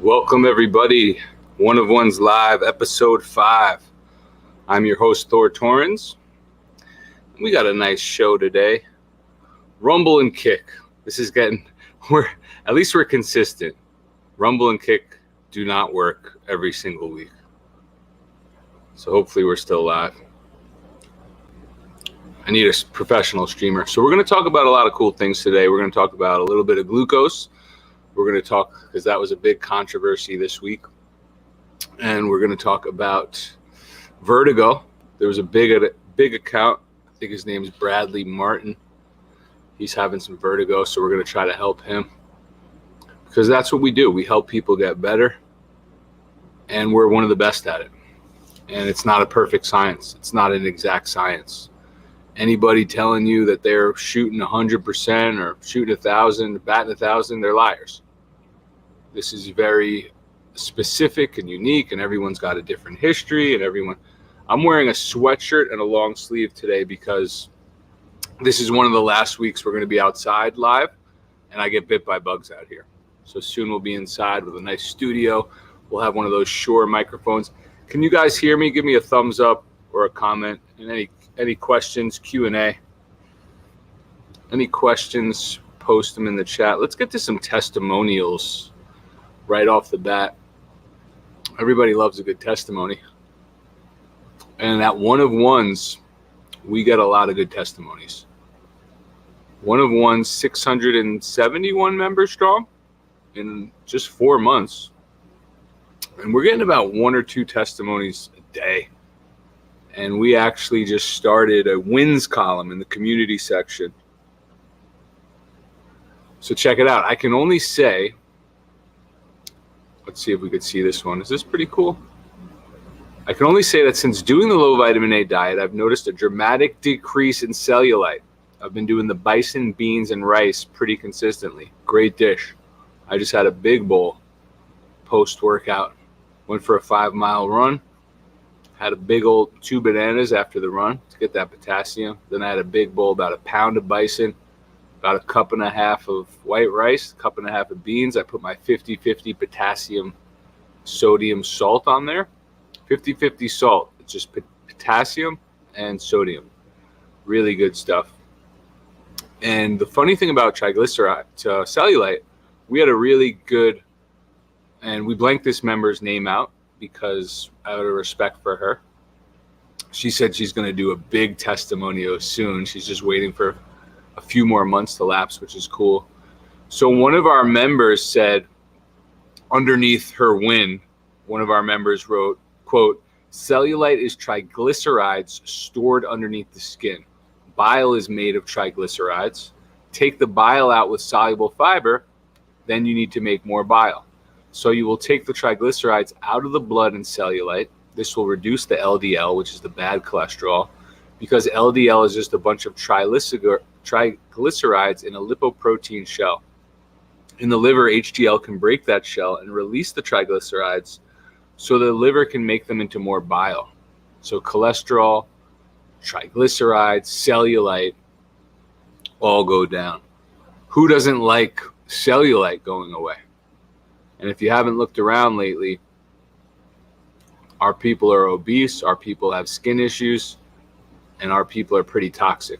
Welcome everybody, One of One's Live, episode 5. I'm your host, Thor Torrens. We got a nice show today. Rumble and kick. This is we're consistent. Rumble and kick do not work every single week. So hopefully we're still live. I need a professional streamer. So we're going to talk about a lot of cool things today. We're going to talk about a little bit of glucose. We're going to talk, because that was a big controversy this week. And we're going to talk about vertigo. There was a big account. I think his name is Bradley Martin. He's having some vertigo, so we're going to try to help him. Because that's what we do. We help people get better. And we're one of the best at it. And it's not a perfect science. It's not an exact science. Anybody telling you that they're shooting 100% or shooting 1,000, batting 1,000, they're liars. This is very specific and unique, and everyone's got a different history. I'm wearing a sweatshirt and a long sleeve today because this is one of the last weeks we're going to be outside live, and I get bit by bugs out here. So soon we'll be inside with a nice studio. We'll have one of those Shure microphones. Can you guys hear me? Give me a thumbs up or a comment, and any questions, Q&A. Any questions, post them in the chat. Let's get to some testimonials right off the bat. Everybody loves a good testimony. And at One of Ones, we get a lot of good testimonies. One of One's 671 members strong in just 4 months. And we're getting about 1 or 2 testimonies a day. And we actually just started a wins column in the community section. So check it out. I can only say, let's see if we could see this one. Is this pretty cool? I can only say that since doing the low vitamin A diet, I've noticed a dramatic decrease in cellulite. I've been doing the bison, beans, and rice pretty consistently. Great dish. I just had a big bowl post-workout. Went for a 5-mile run. Had a big old 2 bananas after the run to get that potassium. Then I had a big bowl, about a pound of bison, about a cup and a half of white rice, a cup and a half of beans. I put my 50-50 potassium, sodium, salt on there. 50-50 salt. It's just potassium and sodium. Really good stuff. And the funny thing about triglyceride, cellulite, we had a really good, and we blanked this member's name out because out of respect for her. She said she's going to do a big testimonial soon. She's just waiting for a few more months to lapse, which is cool. So one of our members said, underneath her win, one of our members wrote, quote, cellulite is triglycerides stored underneath the skin. Bile is made of triglycerides. Take the bile out with soluble fiber, then you need to make more bile. So you will take the triglycerides out of the blood and cellulite. This will reduce the LDL, which is the bad cholesterol, because LDL is just a bunch of triglycerides in a lipoprotein shell. In the liver, HDL can break that shell and release the triglycerides so the liver can make them into more bile. So cholesterol, triglycerides, cellulite all go down. Who doesn't like cellulite going away? And if you haven't looked around lately, our people are obese, our people have skin issues, and our people are pretty toxic.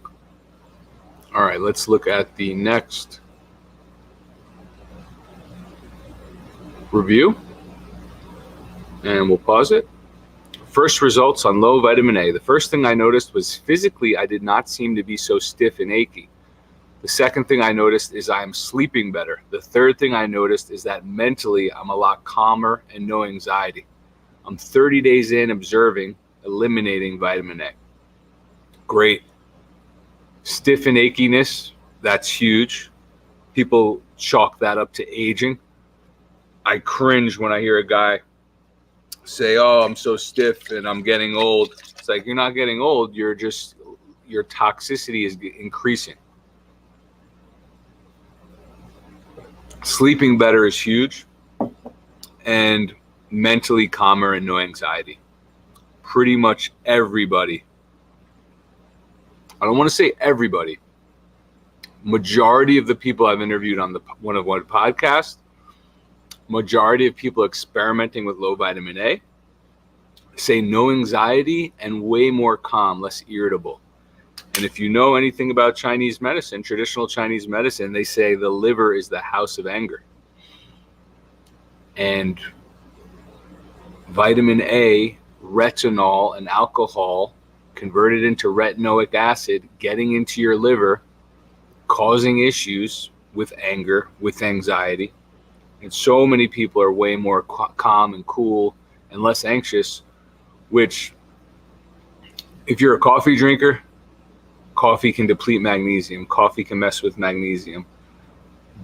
All right, let's look at the next review. And we'll pause it. First results on low vitamin A. The first thing I noticed was physically I did not seem to be so stiff and achy. The second thing I noticed is I'm sleeping better. The third thing I noticed is that mentally I'm a lot calmer and no anxiety. I'm 30 days in observing, eliminating vitamin A. Great. Stiff and achiness, that's huge. People chalk that up to aging. I cringe when I hear a guy say, oh, I'm so stiff and I'm getting old. It's like, you're not getting old. Your toxicity is increasing. Sleeping better is huge, and mentally calmer and no anxiety. Pretty much everybody, I don't want to say everybody, majority of the people I've interviewed on the One of One podcast majority of people experimenting with low vitamin A say no anxiety and way more calm, less irritable. And if you know anything about Chinese medicine, traditional Chinese medicine, they say the liver is the house of anger. And vitamin A, retinol, and alcohol converted into retinoic acid, getting into your liver, causing issues with anger, with anxiety. And so many people are way more calm and cool and less anxious, which, if you're a coffee drinker, coffee can deplete magnesium. Coffee can mess with magnesium.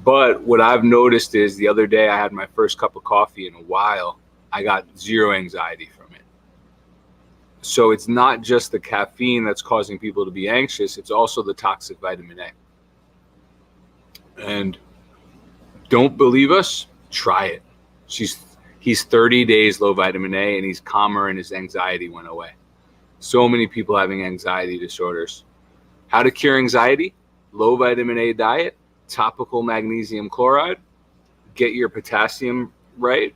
But what I've noticed is the other day I had my first cup of coffee in a while. I got zero anxiety from it. So it's not just the caffeine that's causing people to be anxious. It's also the toxic vitamin A. And don't believe us? Try it. He's 30 days low vitamin A, and he's calmer, and his anxiety went away. So many people having anxiety disorders. How to cure anxiety? Low vitamin A diet, topical magnesium chloride, get your potassium right,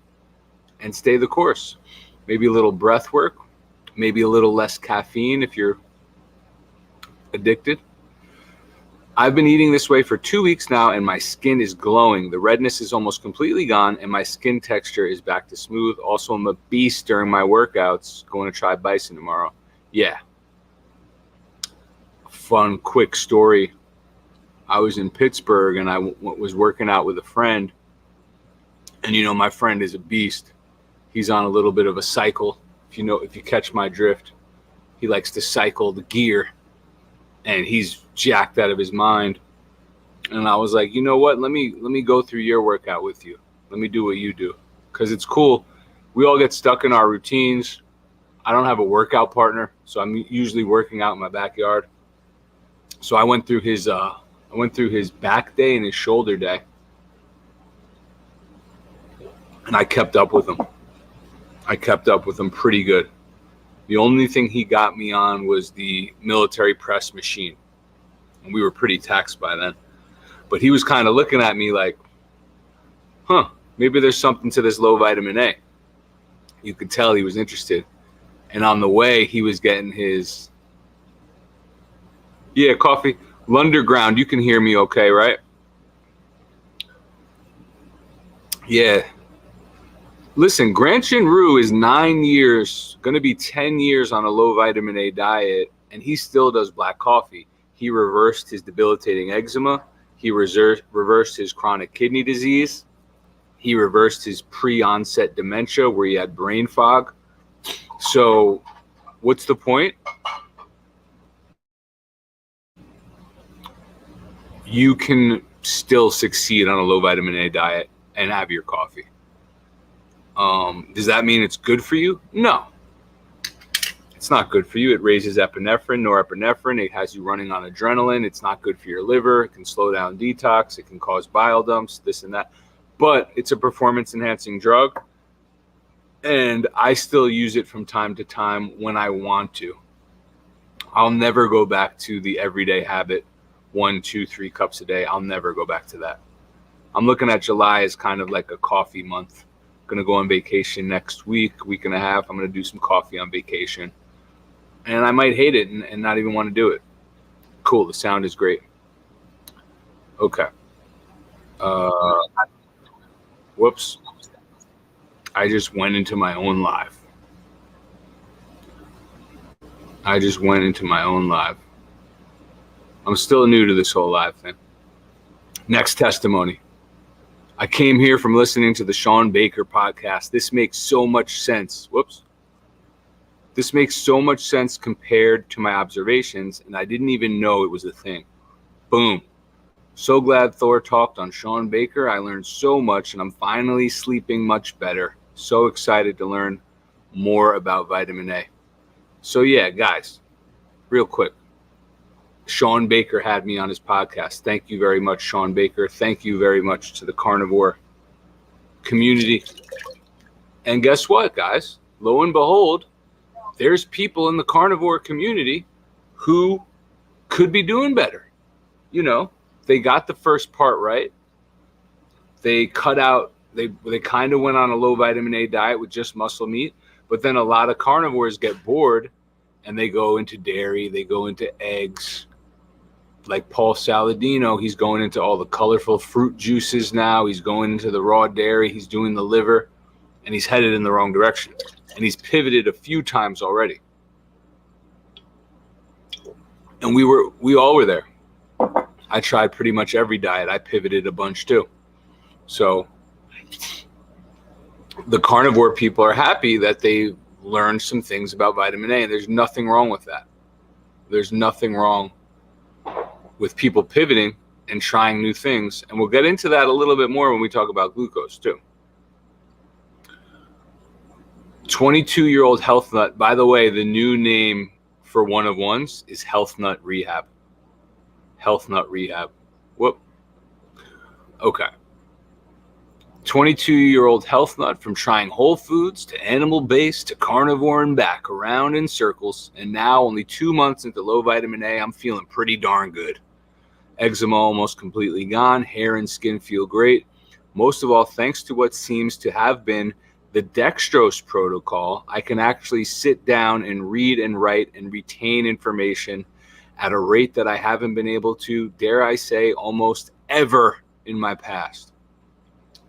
and stay the course. Maybe a little breath work, maybe a little less caffeine if you're addicted. I've been eating this way for 2 weeks now, and my skin is glowing. The redness is almost completely gone, and my skin texture is back to smooth. Also, I'm a beast during my workouts. Going to try bison tomorrow. Yeah. Fun, quick story. I was in Pittsburgh, and I was working out with a friend. And, my friend is a beast. He's on a little bit of a cycle. If you catch my drift, he likes to cycle the gear. And he's jacked out of his mind. And I was like, you know what? Let me go through your workout with you. Let me do what you do. Because it's cool. We all get stuck in our routines. I don't have a workout partner, so I'm usually working out in my backyard. So I went through his back day and his shoulder day. And I kept up with him pretty good. The only thing he got me on was the military press machine. And we were pretty taxed by then. But he was kind of looking at me like, maybe there's something to this low vitamin A. You could tell he was interested. And on the way, he was getting his, coffee. Lunderground, you can hear me okay, right? Yeah. Listen, Granchen Rue is 9 years, going to be 10 years on a low vitamin A diet, and he still does black coffee. He reversed his debilitating eczema. He reversed his chronic kidney disease. He reversed his pre-onset dementia where he had brain fog. So what's the point? You can still succeed on a low vitamin A diet and have your coffee. Does that mean it's good for you? No. It's not good for you. It raises epinephrine, norepinephrine. It has you running on adrenaline. It's not good for your liver. It can slow down detox. It can cause bile dumps, this and that. But it's a performance-enhancing drug, and I still use it from time to time when I want to. I'll never go back to the everyday habit, 1, 2, 3 cups a day. I'll never go back to that. I'm looking at July as kind of like a coffee month. Going to go on vacation next week and a half. I'm going to do some coffee on vacation. And I might hate it and not even want to do it. Cool. The sound is great. Okay. Whoops. I just went into my own live. I'm still new to this whole live thing. Next testimony. I came here from listening to the Sean Baker podcast. This makes so much sense. This makes so much sense compared to my observations, and I didn't even know it was a thing. Boom. So glad Thor talked on Sean Baker. I learned so much, and I'm finally sleeping much better. So excited to learn more about vitamin A. So yeah, guys, real quick. Sean Baker had me on his podcast. Thank you very much, Sean Baker. Thank you very much to the carnivore community. And guess what, guys? Lo and behold, there's people in the carnivore community who could be doing better. They got the first part right. They cut out they kind of went on a low vitamin A diet with just muscle meat, but then a lot of carnivores get bored and they go into dairy, they go into eggs. Like Paul Saladino, he's going into all the colorful fruit juices now. He's going into the raw dairy. He's doing the liver, and he's headed in the wrong direction. And he's pivoted a few times already. And we all were there. I tried pretty much every diet. I pivoted a bunch too. So the carnivore people are happy that they learned some things about vitamin A, and there's nothing wrong with that. There's nothing wrong with people pivoting and trying new things. And we'll get into that a little bit more when we talk about glucose too. 22-year-old health nut. By the way, the new name for one of ones is Health Nut Rehab. Health Nut Rehab. Whoop. Okay. 22-year-old health nut from trying whole foods to animal-based to carnivore and back, around in circles. And now, only 2 months into low vitamin A, I'm feeling pretty darn good. Eczema almost completely gone. Hair and skin feel great. Most of all, thanks to what seems to have been the dextrose protocol, I can actually sit down and read and write and retain information at a rate that I haven't been able to, dare I say, almost ever in my past.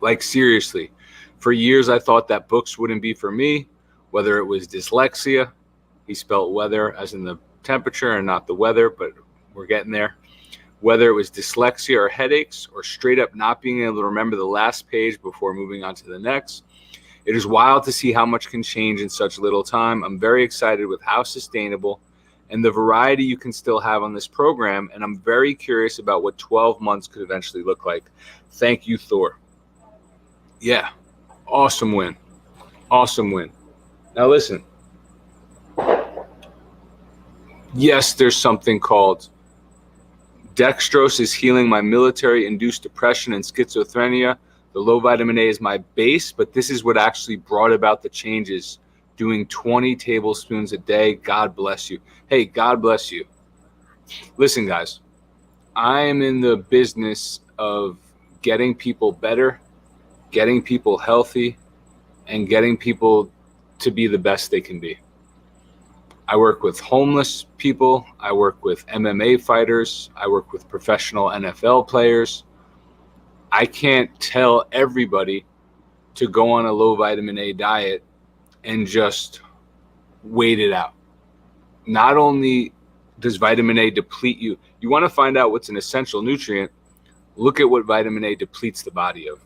Like, seriously, for years I thought that books wouldn't be for me, whether it was dyslexia. He spelled weather as in the temperature and not the weather, but we're getting there. Whether it was dyslexia or headaches or straight up not being able to remember the last page before moving on to the next. It is wild to see how much can change in such little time. I'm very excited with how sustainable and the variety you can still have on this program, and I'm very curious about what 12 months could eventually look like. Thank you, Thor. Yeah, awesome win. Awesome win. Now listen. Yes, there's something called dextrose is healing my military-induced depression and schizophrenia. The low vitamin A is my base, but this is what actually brought about the changes. Doing 20 tablespoons a day. God bless you. Hey, God bless you. Listen, guys, I am in the business of getting people better, getting people healthy, and getting people to be the best they can be. I work with homeless people. I work with MMA fighters. I work with professional NFL players. I can't tell everybody to go on a low vitamin A diet and just wait it out. Not only does vitamin A deplete you, you want to find out what's an essential nutrient, look at what vitamin A depletes the body of.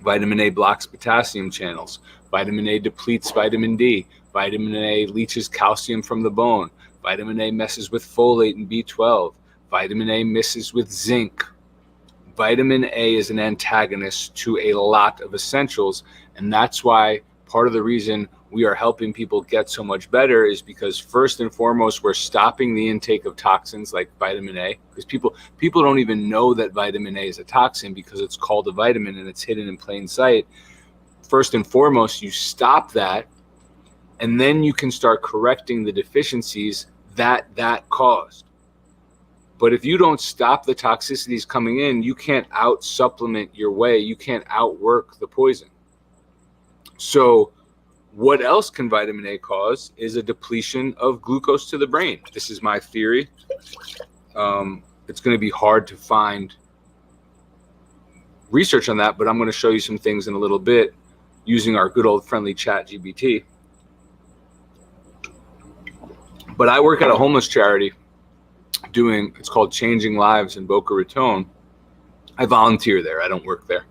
Vitamin A blocks potassium channels. Vitamin A depletes vitamin D. Vitamin A leaches calcium from the bone. Vitamin A messes with folate and B12. Vitamin A messes with zinc. Vitamin A is an antagonist to a lot of essentials, and that's why part of the reason we are helping people get so much better is because first and foremost, we're stopping the intake of toxins like vitamin A, because people don't even know that vitamin A is a toxin because it's called a vitamin and it's hidden in plain sight. First and foremost, you stop that, and then you can start correcting the deficiencies that caused. But if you don't stop the toxicities coming in, you can't out-supplement your way. You can't outwork the poison. So what else can vitamin A cause is a depletion of glucose to the brain. This is my theory. It's going to be hard to find research on that, but I'm going to show you some things in a little bit using our good old friendly ChatGPT. But I work at a homeless charity it's called Changing Lives in Boca Raton. I volunteer there. I don't work there.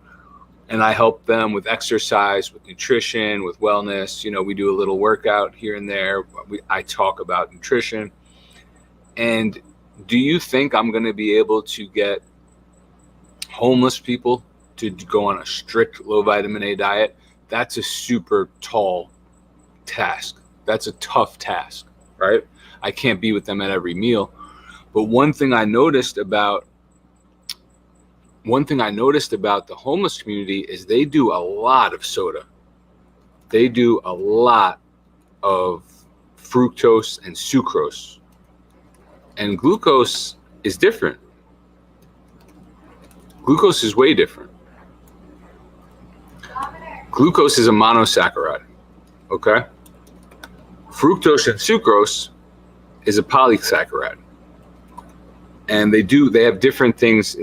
And I help them with exercise, with nutrition, with wellness. You know, we do a little workout here and there. I talk about nutrition. And do you think I'm going to be able to get homeless people to go on a strict low vitamin A diet? That's a super tall task. That's a tough task, right? I can't be with them at every meal. But one thing I noticed about the homeless community is they do a lot of soda. They do a lot of fructose and sucrose. And glucose is different. Glucose is way different. Glucose is a monosaccharide, okay? Fructose and sucrose is a polysaccharide. And they have different things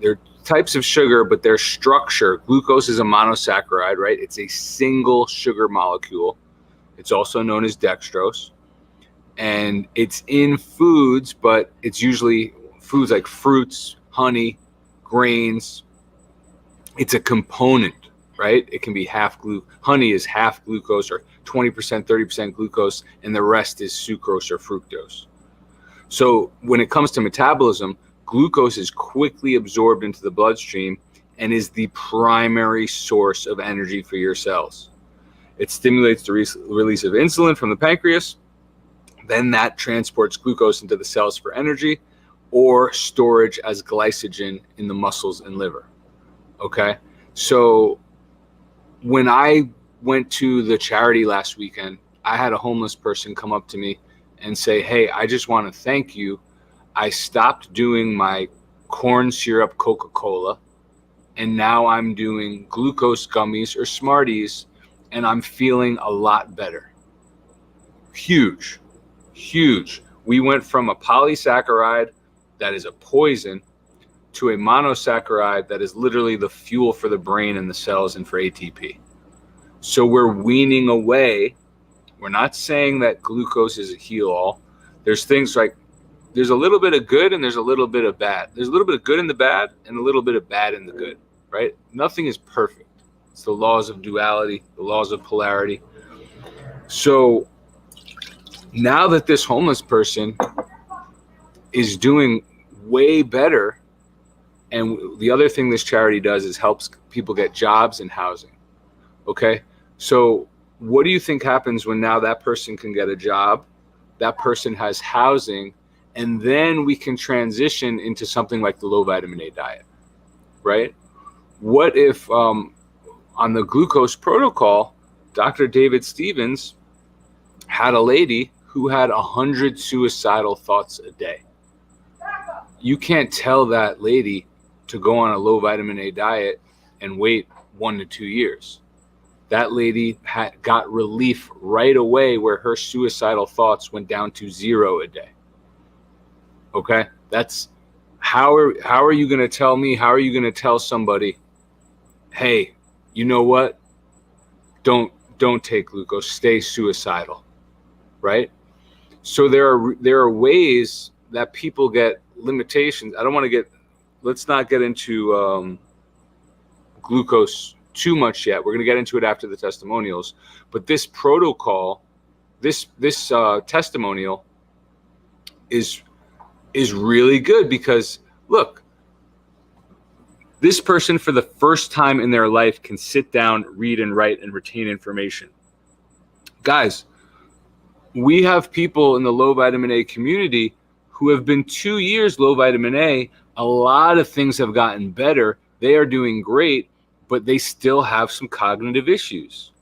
they're types of sugar, but their structure. Glucose is a monosaccharide, right? It's a single sugar molecule. It's also known as dextrose. And it's in foods, but it's usually foods like fruits, honey, grains. It's a component, right? It can be honey is half glucose, or 20%, 30% glucose, and the rest is sucrose or fructose. So when it comes to metabolism, glucose is quickly absorbed into the bloodstream and is the primary source of energy for your cells. It stimulates the release of insulin from the pancreas. Then that transports glucose into the cells for energy or storage as glycogen in the muscles and liver. Okay? So when I went to the charity last weekend, I had a homeless person come up to me and say, hey, I just want to thank you. I stopped doing my corn syrup Coca-Cola, and now I'm doing glucose gummies or Smarties, and I'm feeling a lot better. Huge. We went from a polysaccharide that is a poison to a monosaccharide that is literally the fuel for the brain and the cells and for ATP. So we're weaning away. We're not saying that glucose is a heal-all. There's things like, there's a little bit of good and there's a little bit of bad. There's a little bit of good in the bad and a little bit of bad in the good, right? Nothing is perfect. It's the laws of duality, the laws of polarity. So now that this homeless person is doing way better, and the other thing this charity does is helps people get jobs and housing, okay? So what do you think happens when now that person can get a job, that person has housing, and then we can transition into something like the low vitamin A diet, right? What if on the glucose protocol, Dr. David Stevens had a lady who had 100 suicidal thoughts a day? You can't tell that lady to go on a low vitamin A diet and wait 1 to 2 years. That lady got relief right away, where her suicidal thoughts went down to 0 a day. Okay? That's how are you going to tell me? How are you going to tell somebody, hey, you know what? Don't take glucose. Stay suicidal, right? So there are ways that people get limitations. Let's not get into glucose too much yet. We're going to get into it after the testimonials. But this protocol, this testimonial is really good, because look, this person for the first time in their life can sit down, read and write and retain information. Guys, we have people in the low vitamin A community who have been 2 years low vitamin A. A lot of things have gotten better. They are doing great, but they still have some cognitive issues.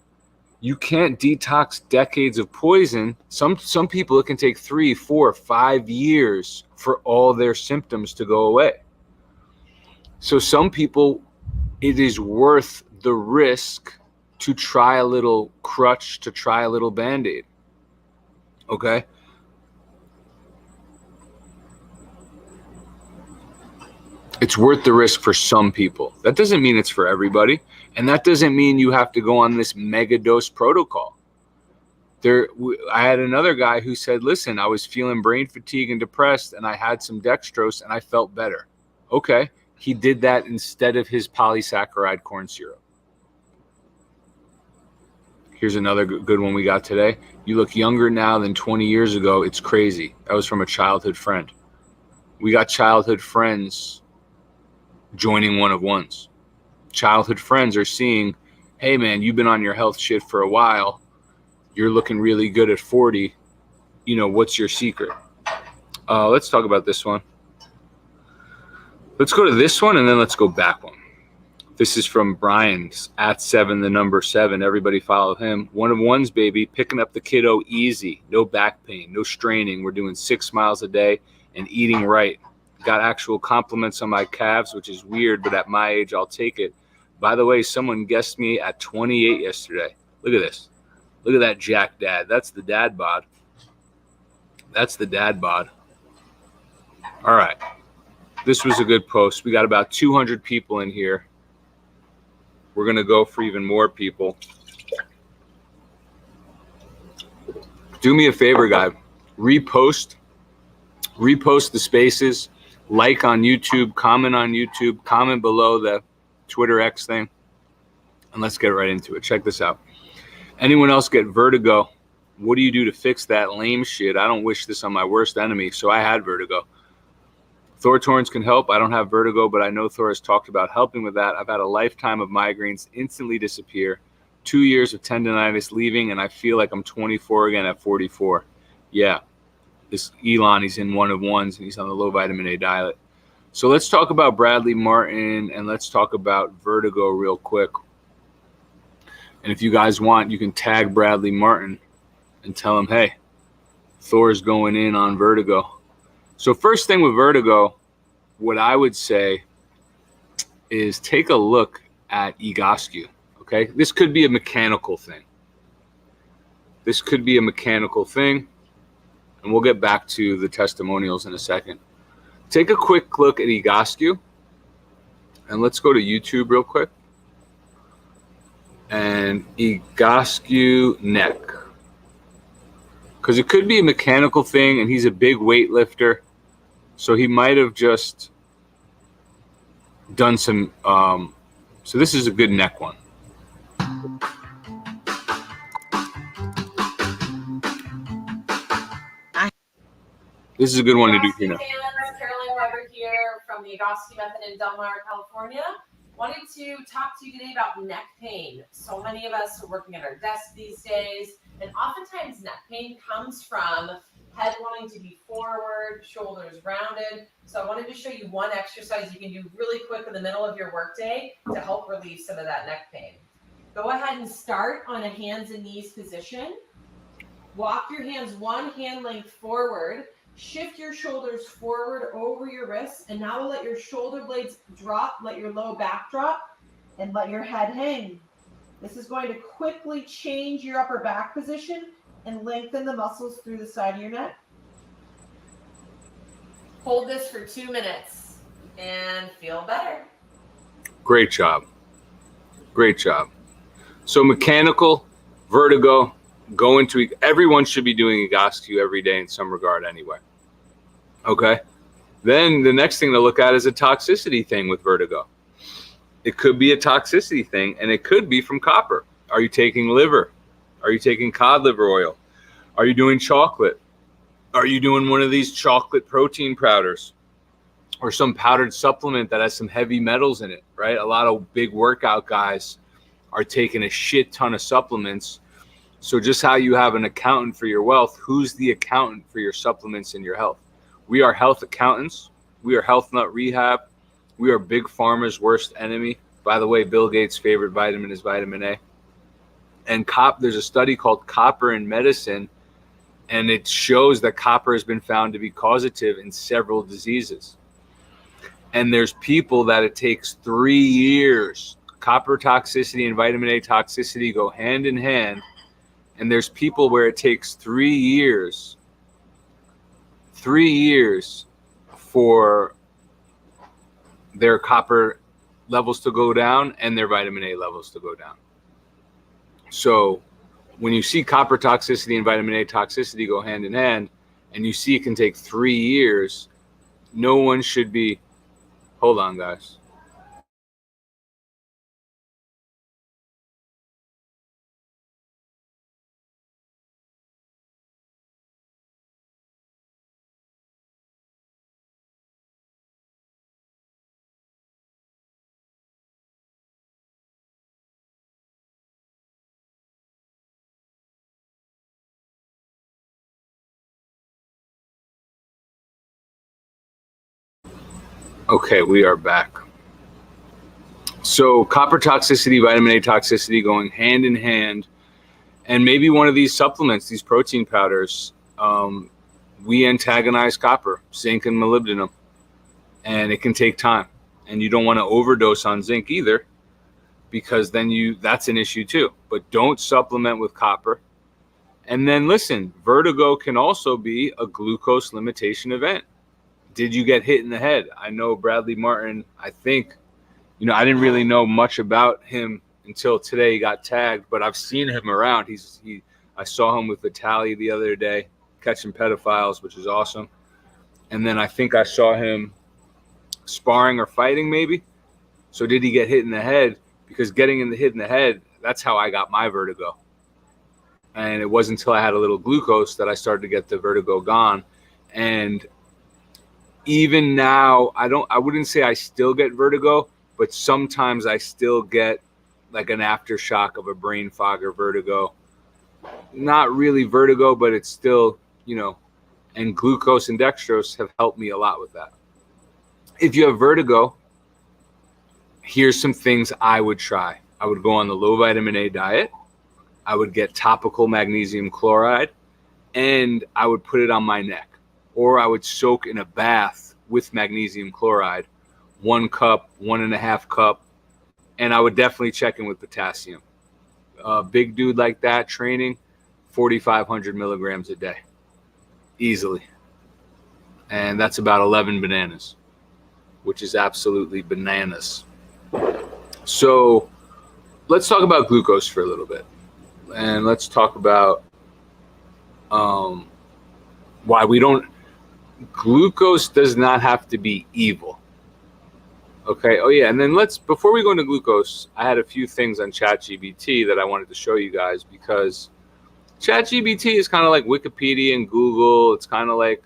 You can't detox decades of poison. Some people, it can take 3, 4, 5 years for all their symptoms to go away. So some people, it is worth the risk to try a little crutch, to try a little Band-Aid. Okay? It's worth the risk for some people. That doesn't mean it's for everybody. And that doesn't mean you have to go on this mega dose protocol. I had another guy who said, listen, I was feeling brain fatigue and depressed, and I had some dextrose and I felt better. Okay. He did that instead of his polysaccharide corn syrup. Here's another good one we got today. You look younger now than 20 years ago. It's crazy. That was from a childhood friend. We got childhood friends joining one-of-ones. Childhood friends are seeing, hey man, you've been on your health shit for a while. You're looking really good at 40. You know, what's your secret? Let's talk about this one. Let's go to this one and then let's go back one. This is from Brian's @7, the number 7. Everybody follow him. One-of-ones, baby. Picking up the kiddo easy. No back pain, no straining. We're doing 6 miles a day and eating right. Got actual compliments on my calves, which is weird, but at my age, I'll take it. By the way, someone guessed me at 28 yesterday. Look at this. Look at that Jack Dad. That's the dad bod. That's the dad bod. All right. This was a good post. We got about 200 people in here. We're going to go for even more people. Do me a favor, guy. Repost the spaces. Like on YouTube. Comment on YouTube. Comment below the Twitter X thing. And let's get right into it. Check this out. Anyone else get vertigo? What do you do to fix that lame shit? I don't wish this on my worst enemy, so I had vertigo. Thor Torrance can help. I don't have vertigo, but I know Thor has talked about helping with that. I've had a lifetime of migraines instantly disappear. 2 years of tendonitis leaving, and I feel like I'm 24 again at 44. Yeah, this Elon, he's in one of ones, and he's on the low vitamin A diet. So let's talk about Bradley Martin, and let's talk about vertigo real quick. And if you guys want, you can tag Bradley Martin and tell him, hey, Thor's going in on vertigo. So first thing with vertigo, what I would say is take a look at Egoscue, okay? This could be a mechanical thing. This could be a mechanical thing, and we'll get back to the testimonials in a second. Take a quick look at Egoscue, and let's go to YouTube real quick. And Egoscue neck. Because it could be a mechanical thing, and he's a big weightlifter. So he might have just done some, so this is a good neck one. This is a good one to do, Tina. Caroline Weber here from the Egoscue Method in Del Mar, California. Wanted to talk to you today about neck pain. So many of us are working at our desk these days, and oftentimes neck pain comes from head wanting to be forward, shoulders rounded. So I wanted to show you one exercise you can do really quick in the middle of your workday to help relieve some of that neck pain. Go ahead and start on a hands and knees position. Walk your hands one hand length forward. Shift your shoulders forward over your wrists, and now let your shoulder blades drop, let your low back drop, and let your head hang. This is going to quickly change your upper back position and lengthen the muscles through the side of your neck. Hold this for 2 minutes and feel better. Great job. Great job. So mechanical, vertigo, everyone should be doing Egoscue every day in some regard anyway. Okay. Then the next thing to look at is a toxicity thing with vertigo. It could be a toxicity thing, and it could be from copper. Are you taking liver? Are you taking cod liver oil? Are you doing chocolate? Are you doing one of these chocolate protein powders or some powdered supplement that has some heavy metals in it, right? A lot of big workout guys are taking a shit ton of supplements. So just how you have an accountant for your wealth, who's the accountant for your supplements and your health? We are health accountants. We are Health Nut Rehab. We are Big Pharma's worst enemy. By the way, Bill Gates' favorite vitamin is vitamin A. And there's a study called Copper in Medicine, and it shows that copper has been found to be causative in several diseases. And there's people that it takes 3 years. Copper toxicity and vitamin A toxicity go hand in hand. And there's people where it takes 3 years for their copper levels to go down and their vitamin A levels to go down. So when you see copper toxicity and vitamin A toxicity go hand in hand, and you see it can take 3 years, no one should be, hold on guys. Okay, we are back. So copper toxicity, vitamin A toxicity going hand in hand. And maybe one of these supplements, these protein powders, we antagonize copper, zinc, and molybdenum. And it can take time. And you don't want to overdose on zinc either. because then that's an issue too. But don't supplement with copper. And then listen, vertigo can also be a glucose limitation event. Did you get hit in the head? I know Bradley Martin, I think, I didn't really know much about him until today. He got tagged, but I've seen him around. I saw him with Vitaly the other day catching pedophiles, which is awesome. And then I think I saw him sparring or fighting maybe. So did he get hit in the head? Because getting hit in the head, that's how I got my vertigo. And it wasn't until I had a little glucose that I started to get the vertigo gone. And even now, I wouldn't say I still get vertigo, but sometimes I still get like an aftershock of a brain fog or vertigo. Not really vertigo, but it's still, and glucose and dextrose have helped me a lot with that. If you have vertigo, here's some things I would try. I would go on the low vitamin A diet. I would get topical magnesium chloride, and I would put it on my neck. Or I would soak in a bath with magnesium chloride, 1 cup, 1.5 cup, and I would definitely check in with potassium. A big dude like that training, 4,500 milligrams a day, easily. And that's about 11 bananas, which is absolutely bananas. So let's talk about glucose for a little bit. And let's talk about why glucose does not have to be evil. Okay. Oh yeah. And then before we go into glucose, I had a few things on ChatGPT that I wanted to show you guys, because ChatGPT is kind of like Wikipedia and Google. It's kind of like,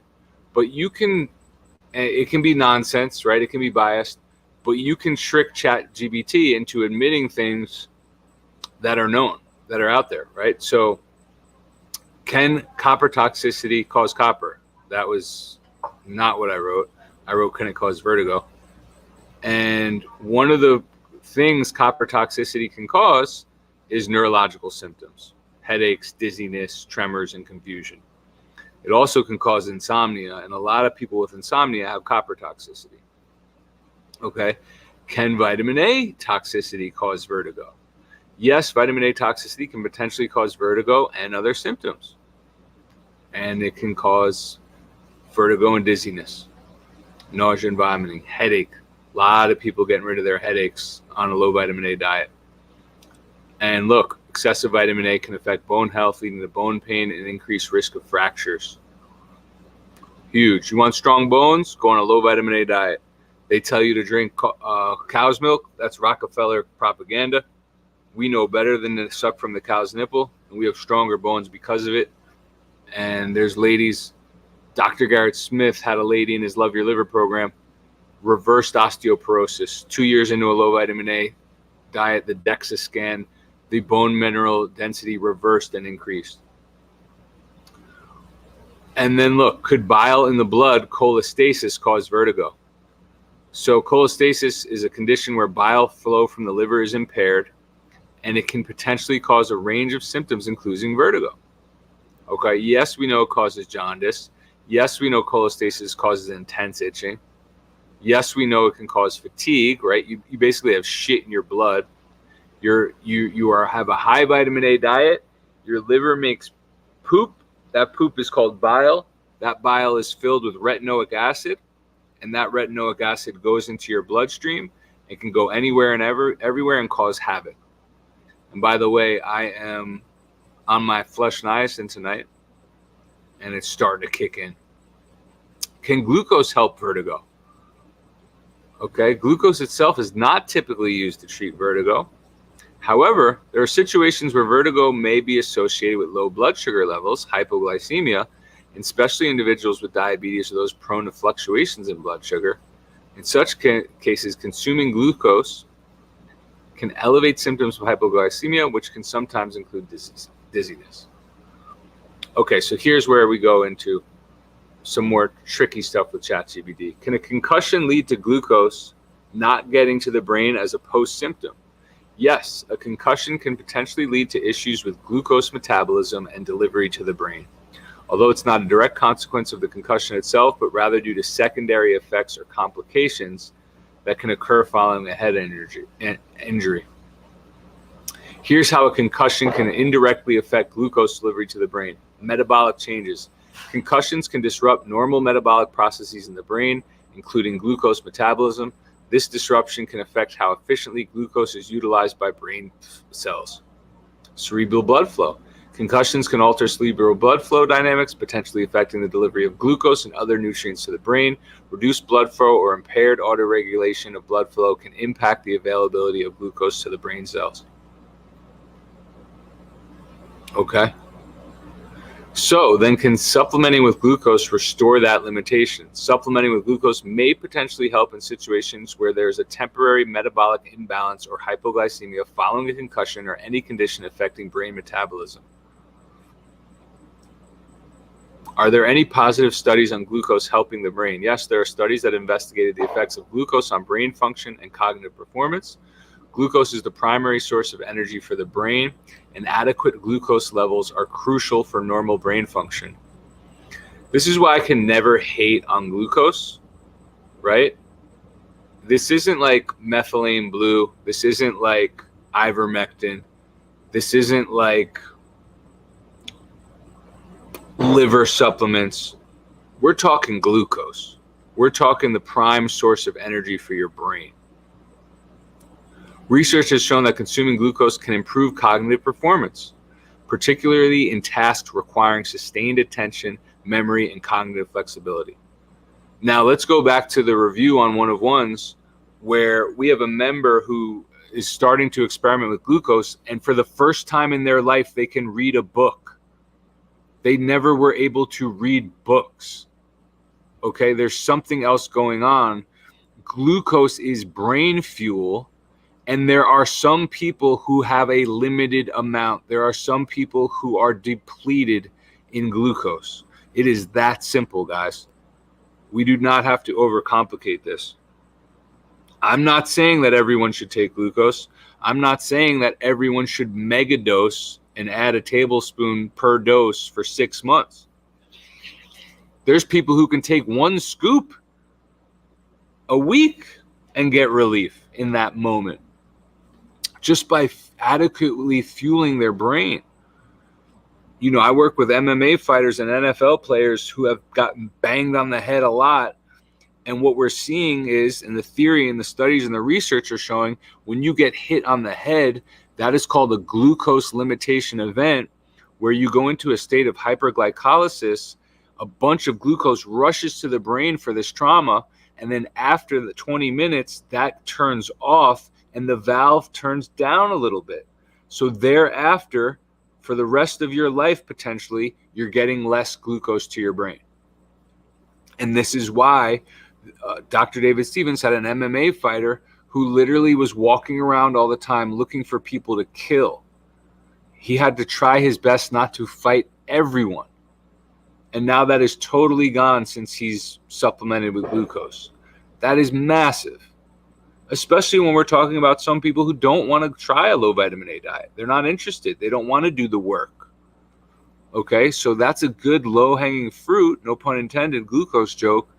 but it can be nonsense, right? It can be biased, but you can trick ChatGPT into admitting things that are known, that are out there, right? So can copper toxicity cause copper? That was not what I wrote. I wrote, can it cause vertigo? And one of the things copper toxicity can cause is neurological symptoms, headaches, dizziness, tremors, and confusion. It also can cause insomnia, and a lot of people with insomnia have copper toxicity. Okay. Can vitamin A toxicity cause vertigo? Yes, vitamin A toxicity can potentially cause vertigo and other symptoms. And it can cause vertigo and dizziness, nausea and vomiting, headache. A lot of people getting rid of their headaches on a low vitamin A diet. And look, excessive vitamin A can affect bone health, leading to bone pain and increased risk of fractures. Huge. You want strong bones? Go on a low vitamin A diet. They tell you to drink cow's milk. That's Rockefeller propaganda. We know better than to suck from the cow's nipple, and we have stronger bones because of it. And there's ladies. Dr. Garrett Smith had a lady in his Love Your Liver program, reversed osteoporosis. 2 years into a low vitamin A diet, the DEXA scan, the bone mineral density reversed and increased. And then look, could bile in the blood, cholestasis, cause vertigo? So cholestasis is a condition where bile flow from the liver is impaired, and it can potentially cause a range of symptoms, including vertigo. Okay, yes, we know it causes jaundice. Yes, we know cholestasis causes intense itching. Yes, we know it can cause fatigue, right? You basically have shit in your blood. You have a high vitamin A diet. Your liver makes poop. That poop is called bile. That bile is filled with retinoic acid, and that retinoic acid goes into your bloodstream. It can go anywhere and everywhere and cause havoc. And by the way, I am on my flesh niacin tonight, and it's starting to kick in. Can glucose help vertigo? Okay, glucose itself is not typically used to treat vertigo. However, there are situations where vertigo may be associated with low blood sugar levels, hypoglycemia, and especially individuals with diabetes or those prone to fluctuations in blood sugar. In such cases, consuming glucose can elevate symptoms of hypoglycemia, which can sometimes include dizziness. Okay, so here's where we go into some more tricky stuff with ChatGPT. Can a concussion lead to glucose not getting to the brain as a post-symptom? Yes, a concussion can potentially lead to issues with glucose metabolism and delivery to the brain, although it's not a direct consequence of the concussion itself, but rather due to secondary effects or complications that can occur following a head injury. Here's how a concussion can indirectly affect glucose delivery to the brain. Metabolic changes. Concussions can disrupt normal metabolic processes in the brain, including glucose metabolism. This disruption can affect how efficiently glucose is utilized by brain cells. Cerebral blood flow. Concussions can alter cerebral blood flow dynamics, potentially affecting the delivery of glucose and other nutrients to the brain. Reduced blood flow or impaired autoregulation of blood flow can impact the availability of glucose to the brain cells. Okay. So then, can supplementing with glucose restore that limitation? Supplementing with glucose may potentially help in situations where there's a temporary metabolic imbalance or hypoglycemia following a concussion or any condition affecting brain metabolism. Are there any positive studies on glucose helping the brain? Yes, there are studies that investigated the effects of glucose on brain function and cognitive performance. Glucose is the primary source of energy for the brain, and adequate glucose levels are crucial for normal brain function. This is why I can never hate on glucose, right? This isn't like methylene blue. This isn't like ivermectin. This isn't like liver supplements. We're talking glucose. We're talking the prime source of energy for your brain. Research has shown that consuming glucose can improve cognitive performance, particularly in tasks requiring sustained attention, memory, and cognitive flexibility. Now, let's go back to the review on One of Ones, where we have a member who is starting to experiment with glucose, and for the first time in their life, they can read a book. They never were able to read books. Okay, there's something else going on. Glucose is brain fuel. And there are some people who have a limited amount. There are some people who are depleted in glucose. It is that simple, guys. We do not have to overcomplicate this. I'm not saying that everyone should take glucose. I'm not saying that everyone should megadose and add a tablespoon per dose for 6 months. There's people who can take 1 scoop a week and get relief in that moment, just by adequately fueling their brain. You know, I work with MMA fighters and NFL players who have gotten banged on the head a lot. And what we're seeing is, and the theory and the studies and the research are showing, when you get hit on the head, that is called a glucose limitation event, where you go into a state of hyperglycolysis. A bunch of glucose rushes to the brain for this trauma. And then after the 20 minutes, that turns off and the valve turns down a little bit. So thereafter, for the rest of your life, potentially, you're getting less glucose to your brain. And this is why Dr. David Stevens had an MMA fighter who literally was walking around all the time looking for people to kill. He had to try his best not to fight everyone. And now that is totally gone since he's supplemented with glucose. That is massive. Especially when we're talking about some people who don't want to try a low vitamin A diet. They're not interested. They don't want to do the work. Okay, so that's a good low-hanging fruit, no pun intended, glucose joke,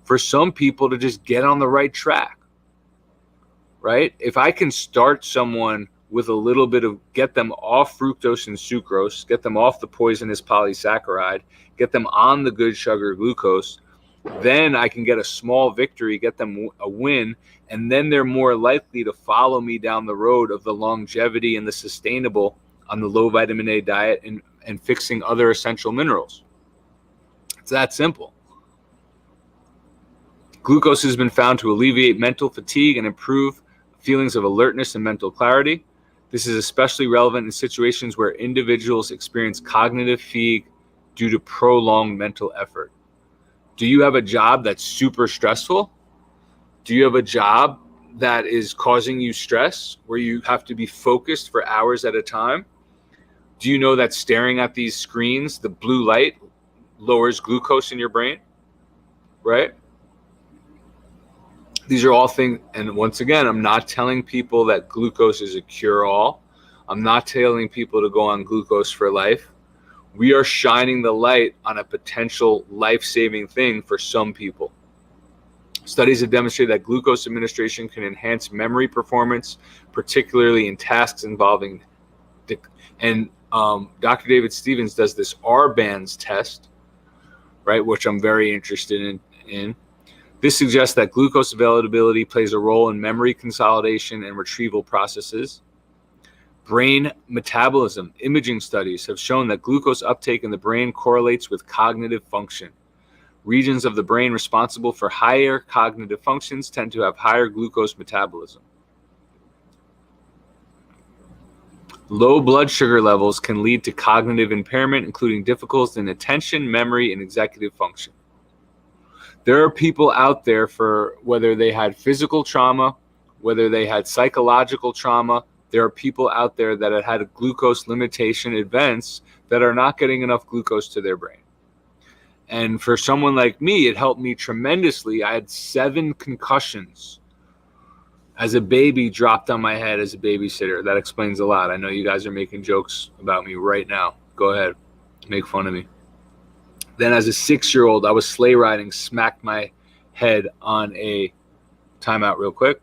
for some people to just get on the right track, right? If I can start someone with a little bit of, get them off fructose and sucrose, get them off the poisonous polysaccharide, get them on the good sugar glucose, then I can get a small victory, get them a win, and then they're more likely to follow me down the road of the longevity and the sustainable on the low vitamin A diet and fixing other essential minerals. It's that simple. Glucose has been found to alleviate mental fatigue and improve feelings of alertness and mental clarity. This is especially relevant in situations where individuals experience cognitive fatigue due to prolonged mental effort. Do you have a job that's super stressful? Do you have a job that is causing you stress, where you have to be focused for hours at a time? Do you know that staring at these screens, the blue light, lowers glucose in your brain? Right? These are all things, and once again, I'm not telling people that glucose is a cure-all. I'm not telling people to go on glucose for life. We are shining the light on a potential life-saving thing for some people. Studies have demonstrated that glucose administration can enhance memory performance, particularly in tasks involving And Dr. David Stevens does this R-bands test, right, which I'm very interested in. This suggests that glucose availability plays a role in memory consolidation and retrieval processes. Brain metabolism. Imaging studies have shown that glucose uptake in the brain correlates with cognitive function. Regions of the brain responsible for higher cognitive functions tend to have higher glucose metabolism. Low blood sugar levels can lead to cognitive impairment, including difficulties in attention, memory, and executive function. There are people out there, for whether they had physical trauma, whether they had psychological trauma, there are people out there that have had glucose limitation events that are not getting enough glucose to their brain. And for someone like me, it helped me tremendously. I had 7 concussions as a baby dropped on my head as a babysitter. That explains a lot. I know you guys are making jokes about me right now. Go ahead, make fun of me. Then as a 6-year-old, I was sleigh riding, smacked my head on a timeout real quick.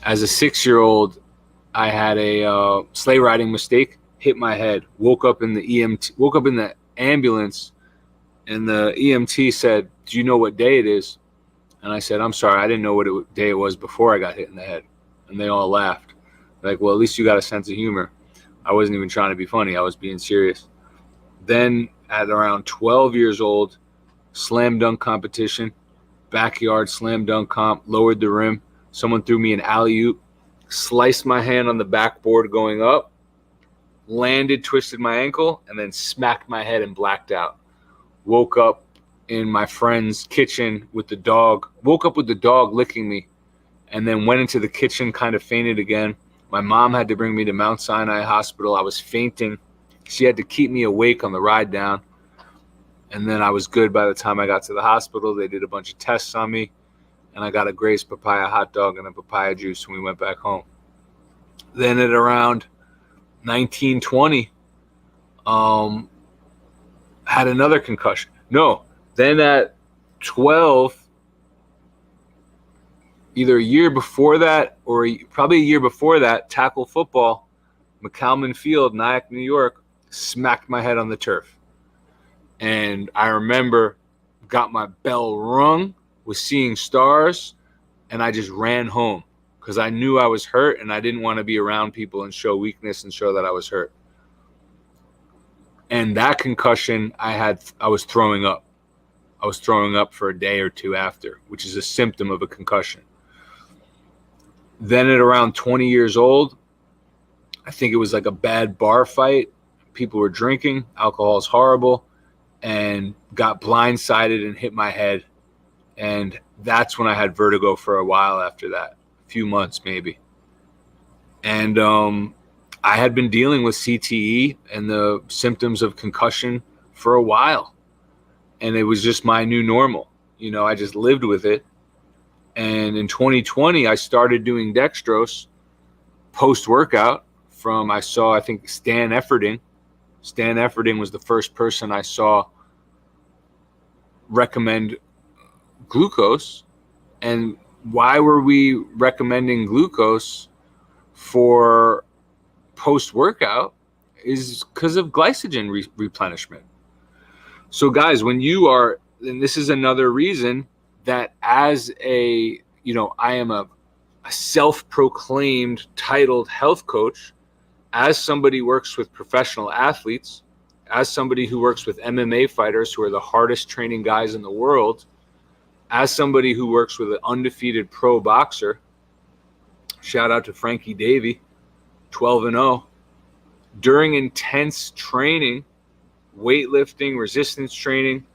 As a 6-year-old, I had a sleigh riding mistake, hit my head, woke up in the ambulance, and the EMT said, "Do you know what day it is?" And I said, "I'm sorry, I didn't know what day it was before I got hit in the head." And they all laughed. Like, well, at least you got a sense of humor. I wasn't even trying to be funny. I was being serious. Then at around 12 years old, slam dunk competition, backyard slam dunk comp, lowered the rim. Someone threw me an alley-oop, sliced my hand on the backboard going up, landed, twisted my ankle, and then smacked my head and blacked out. Woke up in my friend's kitchen with the dog. Woke up with the dog licking me, and then went into the kitchen, kind of fainted again. My mom had to bring me to Mount Sinai Hospital. I was fainting. She had to keep me awake on the ride down. And then I was good by the time I got to the hospital. They did a bunch of tests on me, and I got a Grace papaya hot dog and a papaya juice when we went back home. Then at around 1920, had another concussion. No, then at 12, either a year before that or probably a year before that, tackle football, McCalman Field, Nyack, New York, smacked my head on the turf. And I remember got my bell rung, was seeing stars, and I just ran home because I knew I was hurt and I didn't want to be around people and show weakness and show that I was hurt. And that concussion I was throwing up. I was throwing up for a day or two after, which is a symptom of a concussion. Then at around 20 years old, I think it was like a bad bar fight. People were drinking. Alcohol is horrible. And got blindsided and hit my head. And that's when I had vertigo for a while after that, a few months maybe. And I had been dealing with CTE and the symptoms of concussion for a while. And it was just my new normal. You know, I just lived with it. And in 2020, I started doing dextrose post-workout I think Stan Efferding. Stan Efferding was the first person I saw recommend glucose. And why were we recommending glucose for post-workout is because of glycogen replenishment. So guys, when you are, and this is another reason that as I am a self-proclaimed titled health coach, as somebody who works with professional athletes, as somebody who works with MMA fighters who are the hardest training guys in the world, as somebody who works with an undefeated pro boxer, shout out to Frankie Davey, 12-0, during intense training, weightlifting, resistance training,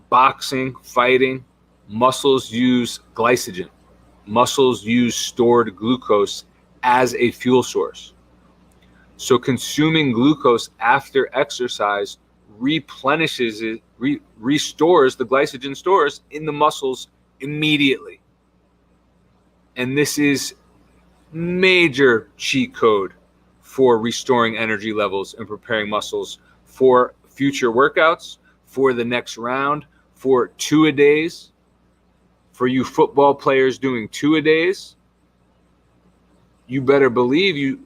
boxing, fighting, muscles use glycogen. Muscles use stored glucose as a fuel source. So consuming glucose after exercise replenishes it, restores the glycogen stores in the muscles immediately. And this is major cheat code for restoring energy levels and preparing muscles for future workouts, for the next round, for two-a-days, for you football players doing two-a-days. you better believe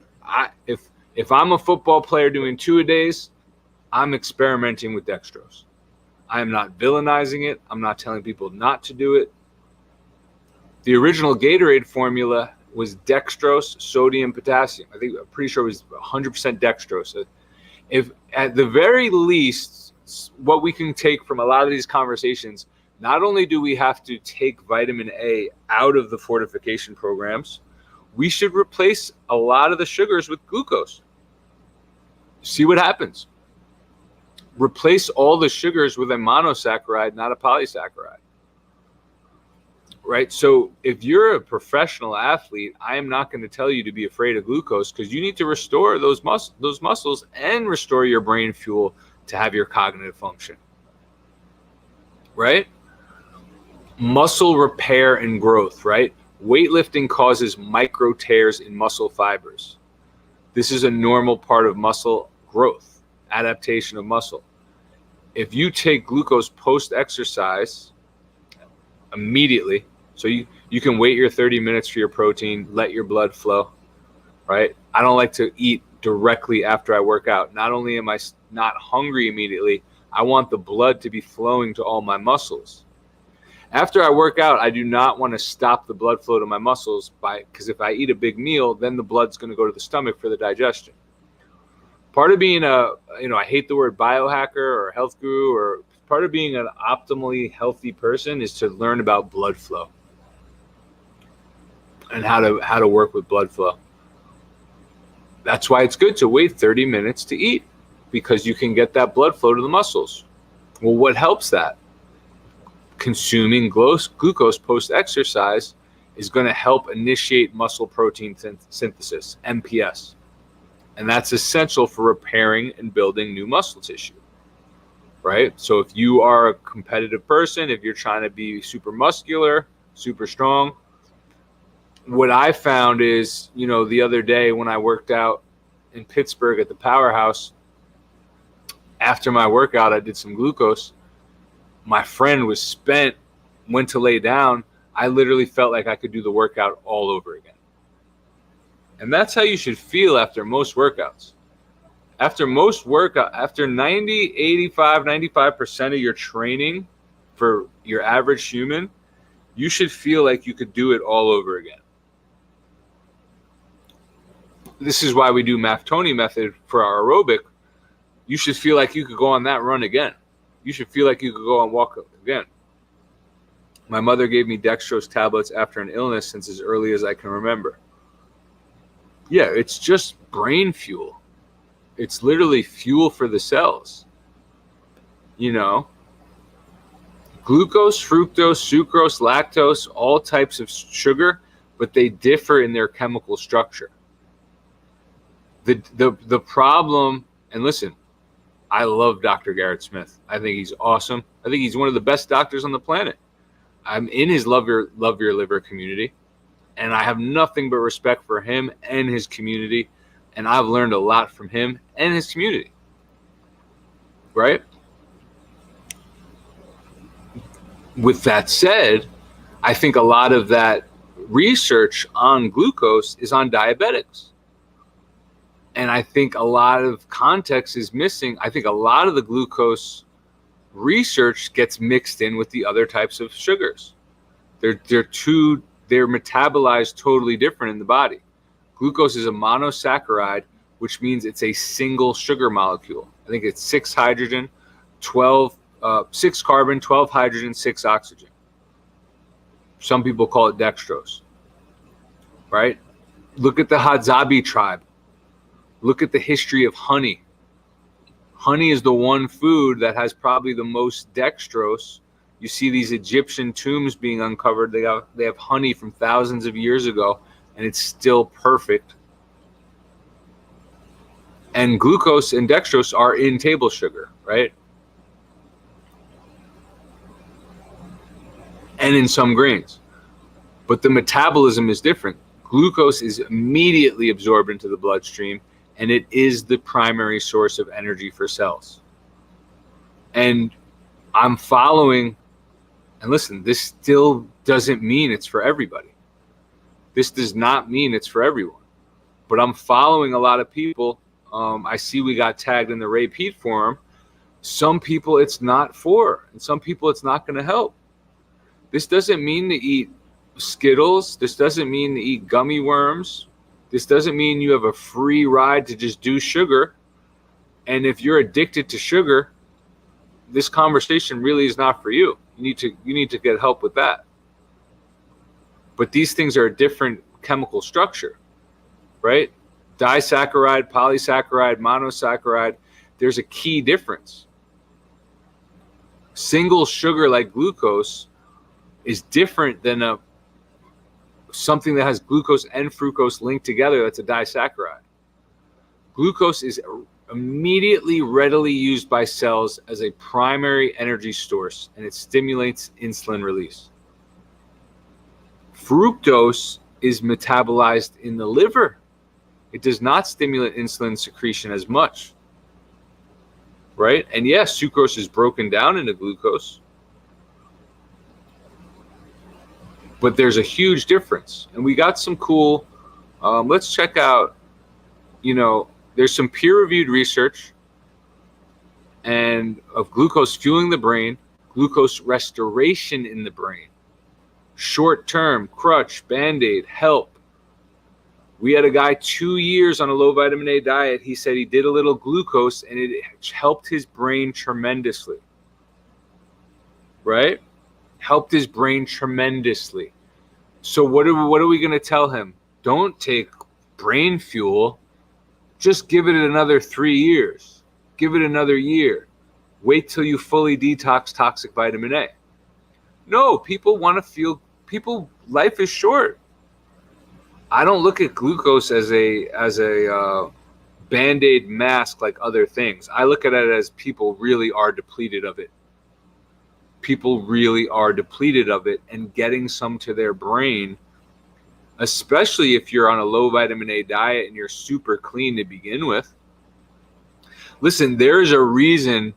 if I'm a football player doing 2-a-days, I'm experimenting with dextrose. I am not villainizing it. I'm not telling people not to do it. The original Gatorade formula was dextrose, sodium, potassium. I'm pretty sure it was 100% dextrose. If at the very least, what we can take from a lot of these conversations, not only do we have to take vitamin A out of the fortification programs, we should replace a lot of the sugars with glucose. See what happens. Replace all the sugars with a monosaccharide, not a polysaccharide. Right? So if you're a professional athlete, I am not going to tell you to be afraid of glucose, because you need to restore those muscles and restore your brain fuel to have your cognitive function. Right? Muscle repair and growth, right? Weightlifting causes micro tears in muscle fibers. This is a normal part of muscle growth, adaptation of muscle. If you take glucose post-exercise immediately, so you can wait your 30 minutes for your protein, let your blood flow, right? I don't like to eat directly after I work out. Not only am I not hungry immediately, I want the blood to be flowing to all my muscles. After I work out, I do not want to stop the blood flow to my muscles because if I eat a big meal, then the blood's going to go to the stomach for the digestion. Part of being I hate the word biohacker or health guru, or part of being an optimally healthy person is to learn about blood flow and how to work with blood flow. That's why it's good to wait 30 minutes to eat, because you can get that blood flow to the muscles. Well, what helps that? Consuming glucose post-exercise is going to help initiate muscle protein synthesis, MPS. And that's essential for repairing and building new muscle tissue, right? So if you are a competitive person, if you're trying to be super muscular, super strong, what I found is, the other day when I worked out in Pittsburgh at the Powerhouse, after my workout, I did some glucose. My friend was spent, went to lay down. I literally felt like I could do the workout all over again. And that's how you should feel after most workouts. After 90, 85, 95% of your training for your average human, you should feel like you could do it all over again. This is why we do Maftoni method for our aerobic. You should feel like you could go on that run again. You should feel like you could go and walk again. My mother gave me dextrose tablets after an illness since as early as I can remember. Yeah, it's just brain fuel. It's literally fuel for the cells. Glucose, fructose, sucrose, lactose, all types of sugar, but they differ in their chemical structure. The problem, and listen, I love Dr. Garrett Smith. I think he's awesome. I think he's one of the best doctors on the planet. I'm in his Love Your Liver community, and I have nothing but respect for him and his community, and I've learned a lot from him and his community, right? With that said, I think a lot of that research on glucose is on diabetics. And I think a lot of context is missing. I think a lot of the glucose research gets mixed in with the other types of sugars. They're metabolized totally different in the body. Glucose is a monosaccharide, which means it's a single sugar molecule. I think it's 6 hydrogen, 6 carbon, 12 hydrogen, 6 oxygen. Some people call it dextrose, right? Look at the Hadzabe tribe. Look at the history of honey. Honey is the one food that has probably the most dextrose. You see these Egyptian tombs being uncovered. They have honey from thousands of years ago, and it's still perfect. And glucose and dextrose are in table sugar, right? And in some grains. But the metabolism is different. Glucose is immediately absorbed into the bloodstream, and it is the primary source of energy for cells. And I'm following, and listen, this still doesn't mean it's for everybody. This does not mean it's for everyone. but I'm following a lot of people. I see we got tagged in the Ray Pete forum. Some people it's not for, and some people it's not going to help. This doesn't mean to eat Skittles. This doesn't mean to eat gummy worms. This doesn't mean you have a free ride to just do sugar. And if you're addicted to sugar, this conversation really is not for you. You need to get help with that. But these things are a different chemical structure, right? Disaccharide, polysaccharide, monosaccharide, there's a key difference. Single sugar like glucose is different than something that has glucose and fructose linked together. That's a disaccharide. Glucose is immediately readily used by cells as a primary energy source, and it stimulates insulin release. Fructose is metabolized in the liver. It does not stimulate insulin secretion as much, right? And yes, sucrose is broken down into glucose, but there's a huge difference. And we got some cool, let's check out, there's some peer-reviewed research and of glucose fueling the brain, glucose restoration in the brain, short-term, crutch, Band-Aid, help. We had a guy 2 years on a low vitamin A diet. He said he did a little glucose and it helped his brain tremendously, right? Helped his brain tremendously. So what are we going to tell him? Don't take brain fuel. Just give it another 3 years. Give it another year. Wait till you fully detox toxic vitamin A. No, people want to feel, life is short. I don't look at glucose as a Band-Aid mask like other things. I look at it as people really are depleted of it. People really are depleted of it, and getting some to their brain, especially if you're on a low vitamin A diet and you're super clean to begin with. Listen, there's a reason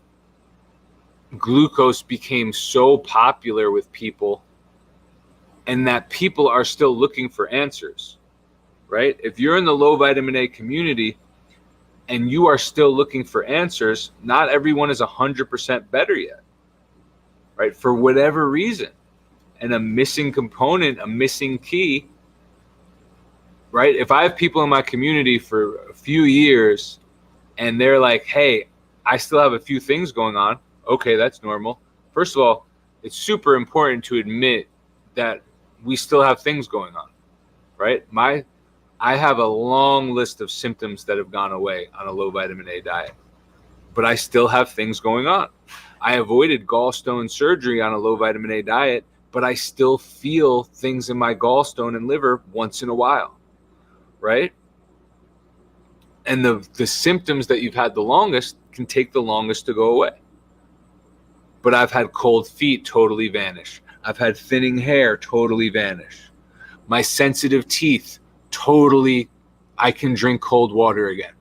glucose became so popular with people, and that people are still looking for answers, right? If you're in the low vitamin A community and you are still looking for answers, not everyone is 100% better yet, right? For whatever reason. And a missing component, a missing key, right? If I have people in my community for a few years and they're like, hey, I still have a few things going on. Okay, that's normal. First of all, it's super important to admit that we still have things going on, right? I have a long list of symptoms that have gone away on a low vitamin A diet, but I still have things going on. I avoided gallstone surgery on a low vitamin A diet, but I still feel things in my gallstone and liver once in a while, right? And the symptoms that you've had the longest can take the longest to go away. But I've had cold feet totally vanish. I've had thinning hair totally vanish. My sensitive teeth totally, I can drink cold water again.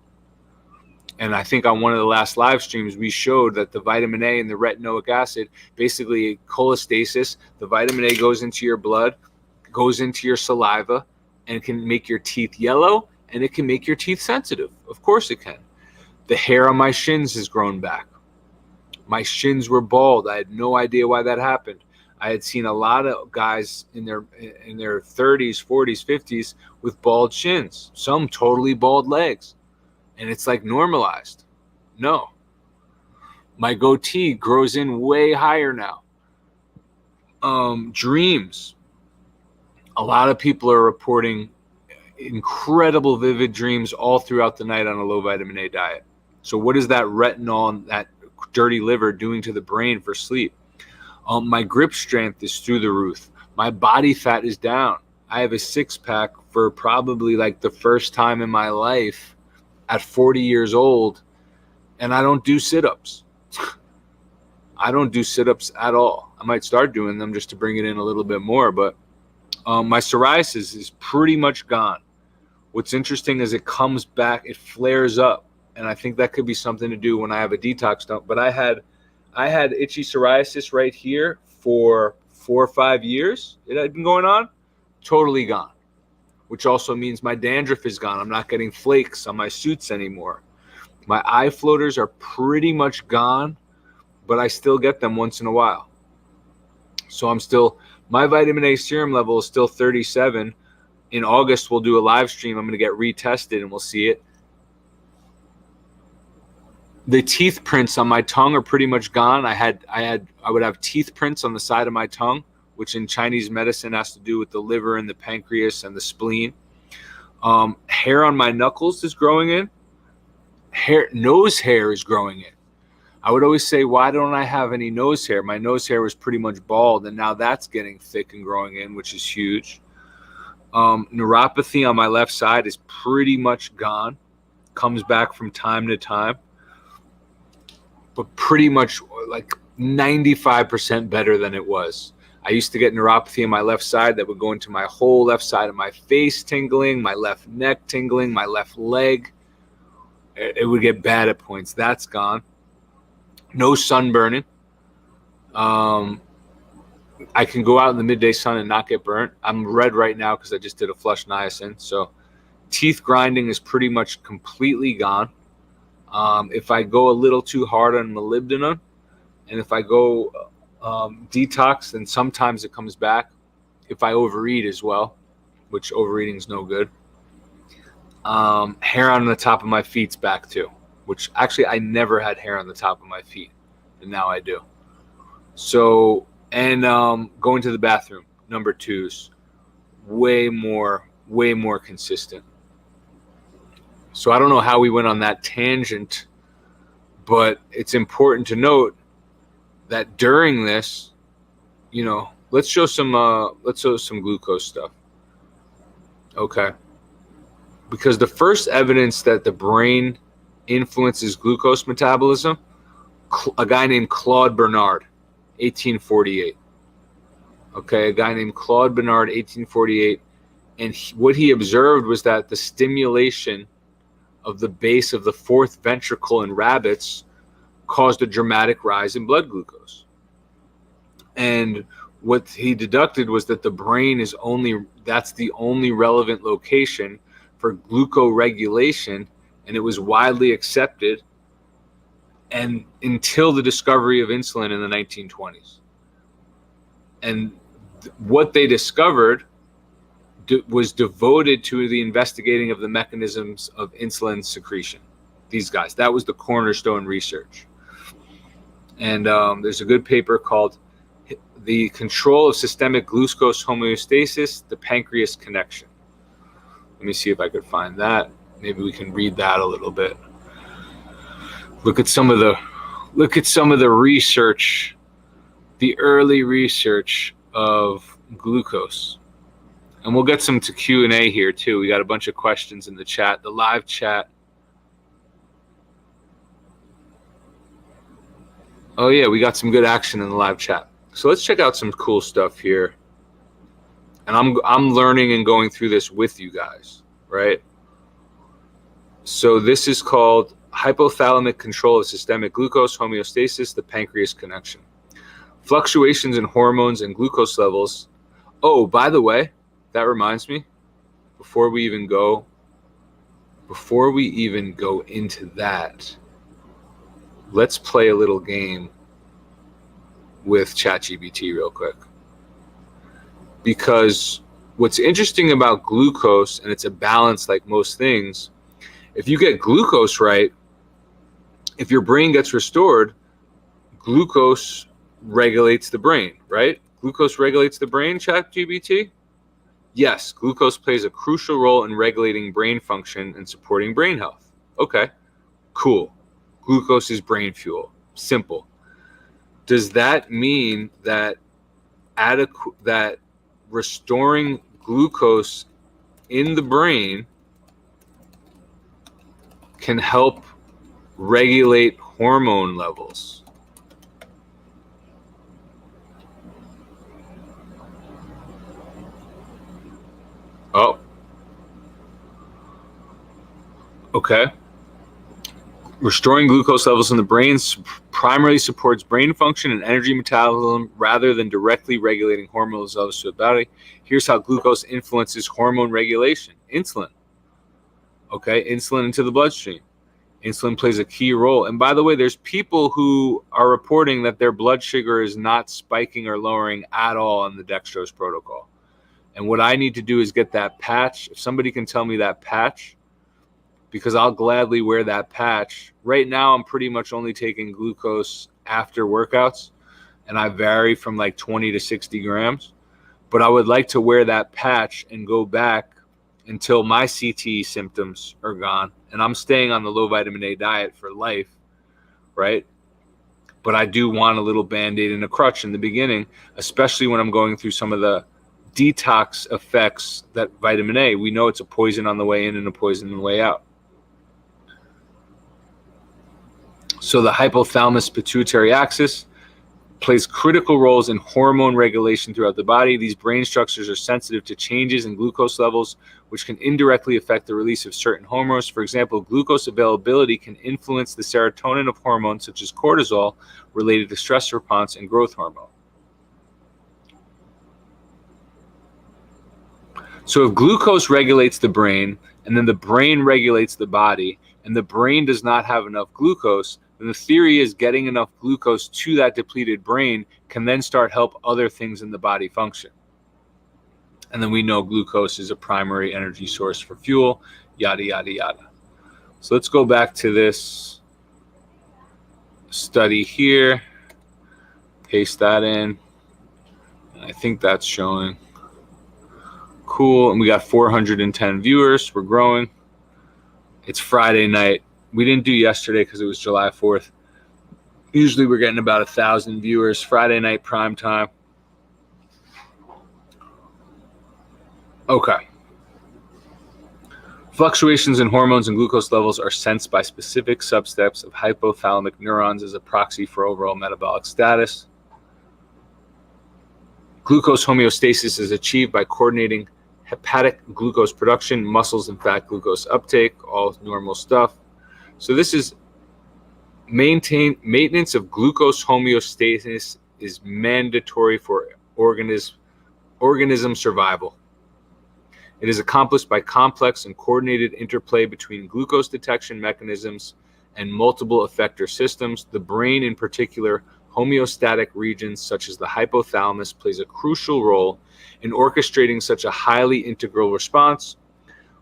And I think on one of the last live streams, we showed that the vitamin A and the retinoic acid, basically cholestasis, the vitamin A goes into your blood, goes into your saliva, and can make your teeth yellow, and it can make your teeth sensitive. Of course it can. The hair on my shins has grown back. My shins were bald. I had no idea why that happened. I had seen a lot of guys in their 30s, 40s, 50s with bald shins, some totally bald legs. And it's like normalized. No. My goatee grows in way higher now. Dreams. A lot of people are reporting incredible vivid dreams all throughout the night on a low vitamin A diet. So what is that retinol and that dirty liver doing to the brain for sleep? My grip strength is through the roof. My body fat is down. I have a six-pack for probably like the first time in my life at 40 years old, and I don't do sit-ups. I don't do sit-ups at all. I might start doing them just to bring it in a little bit more, but my psoriasis is pretty much gone. What's interesting is it comes back, it flares up, and I think that could be something to do when I have a detox dump. But I had itchy psoriasis right here for 4 or 5 years. It had been going on, totally gone. which also means my dandruff is gone. I'm not getting flakes on my suits anymore. My eye floaters are pretty much gone, but I still get them once in a while. So my vitamin A serum level is still 37. In August, we'll do a live stream. I'm going to get retested and we'll see it. The teeth prints on my tongue are pretty much gone. I would have teeth prints on the side of my tongue, which in Chinese medicine has to do with the liver and the pancreas and the spleen. Hair on my knuckles is growing in. Nose hair is growing in. I would always say, why don't I have any nose hair? My nose hair was pretty much bald, and now that's getting thick and growing in, which is huge. Neuropathy on my left side is pretty much gone. Comes back from time to time, but pretty much like 95% better than it was. I used to get neuropathy on my left side that would go into my whole left side of my face tingling, my left neck tingling, my left leg. It would get bad at points. That's gone. No sunburning. I can go out in the midday sun and not get burnt. I'm red right now because I just did a flush niacin. So teeth grinding is pretty much completely gone. If I go a little too hard on molybdenum, and if I go detox, then sometimes it comes back. If I overeat as well, which overeating is no good. Hair on the top of my feet's back too, which actually I never had hair on the top of my feet, and now I do. So, and going to the bathroom, number 2's way more consistent. So I don't know how we went on that tangent, but it's important to note that during this, let's show some glucose stuff. Okay. Because the first evidence that the brain influences glucose metabolism, a guy named Claude Bernard, 1848. Okay, a guy named Claude Bernard, 1848. And what he observed was that the stimulation of the base of the fourth ventricle in rabbits caused a dramatic rise in blood glucose. And what he deducted was that the brain that's the only relevant location for glucoregulation, and it was widely accepted and until the discovery of insulin in the 1920s. And what they discovered was devoted to the investigating of the mechanisms of insulin secretion. These guys, that was the cornerstone research. And there's a good paper called The Control of Systemic Glucose Homeostasis, the Pancreas Connection. Let me see if I could find that. Maybe we can read that a little bit. Look at some of the research, the early research of glucose. And we'll get some to Q&A here too. We got a bunch of questions in the chat, the live chat. Oh yeah, we got some good action in the live chat. So let's check out some cool stuff here. And I'm learning and going through this with you guys, right? So this is called Hypothalamic Control of Systemic Glucose Homeostasis, the Pancreas Connection. Fluctuations in hormones and glucose levels. Oh, by the way, that reminds me, before we even go into that, let's play a little game with ChatGPT real quick. Because what's interesting about glucose, and it's a balance like most things, if you get glucose right, if your brain gets restored, glucose regulates the brain, right? Glucose regulates the brain, ChatGPT? Yes, glucose plays a crucial role in regulating brain function and supporting brain health. Okay, cool. Glucose is brain fuel. Simple. Does that mean that that restoring glucose in the brain can help regulate hormone levels? Oh. Okay. Restoring glucose levels in the brain primarily supports brain function and energy metabolism rather than directly regulating hormone levels to the body. Here's how glucose influences hormone regulation. Insulin. Okay, insulin into the bloodstream. Insulin plays a key role. And by the way, there's people who are reporting that their blood sugar is not spiking or lowering at all on the dextrose protocol. And what I need to do is get that patch. If somebody can tell me that patch, because I'll gladly wear that patch. Right now, I'm pretty much only taking glucose after workouts, and I vary from like 20 to 60 grams. But I would like to wear that patch and go back until my CTE symptoms are gone. And I'm staying on the low vitamin A diet for life, right? But I do want a little Band-Aid and a crutch in the beginning, especially when I'm going through some of the detox effects that vitamin A, we know it's a poison on the way in and a poison on the way out. So the hypothalamus pituitary axis plays critical roles in hormone regulation throughout the body. These brain structures are sensitive to changes in glucose levels, which can indirectly affect the release of certain hormones. For example, glucose availability can influence the serotonin of hormones such as cortisol related to stress response and growth hormone. So if glucose regulates the brain, and then the brain regulates the body, and the brain does not have enough glucose, then the theory is getting enough glucose to that depleted brain can then start help other things in the body function. And then we know glucose is a primary energy source for fuel, yada, yada, yada. So let's go back to this study here, paste that in. And I think that's showing. Cool. And we got 410 viewers. We're growing. It's Friday night. We didn't do yesterday because it was July 4th. Usually we're getting about 1,000 viewers. Friday night prime time. Okay. Fluctuations in hormones and glucose levels are sensed by specific substeps of hypothalamic neurons as a proxy for overall metabolic status. Glucose homeostasis is achieved by coordinating hepatic glucose production, muscles and fat glucose uptake, all normal stuff. So this is maintenance of glucose homeostasis is mandatory for organism survival. It is accomplished by complex and coordinated interplay between glucose detection mechanisms and multiple effector systems. The brain, in particular, homeostatic regions such as the hypothalamus, plays a crucial role in orchestrating such a highly integral response.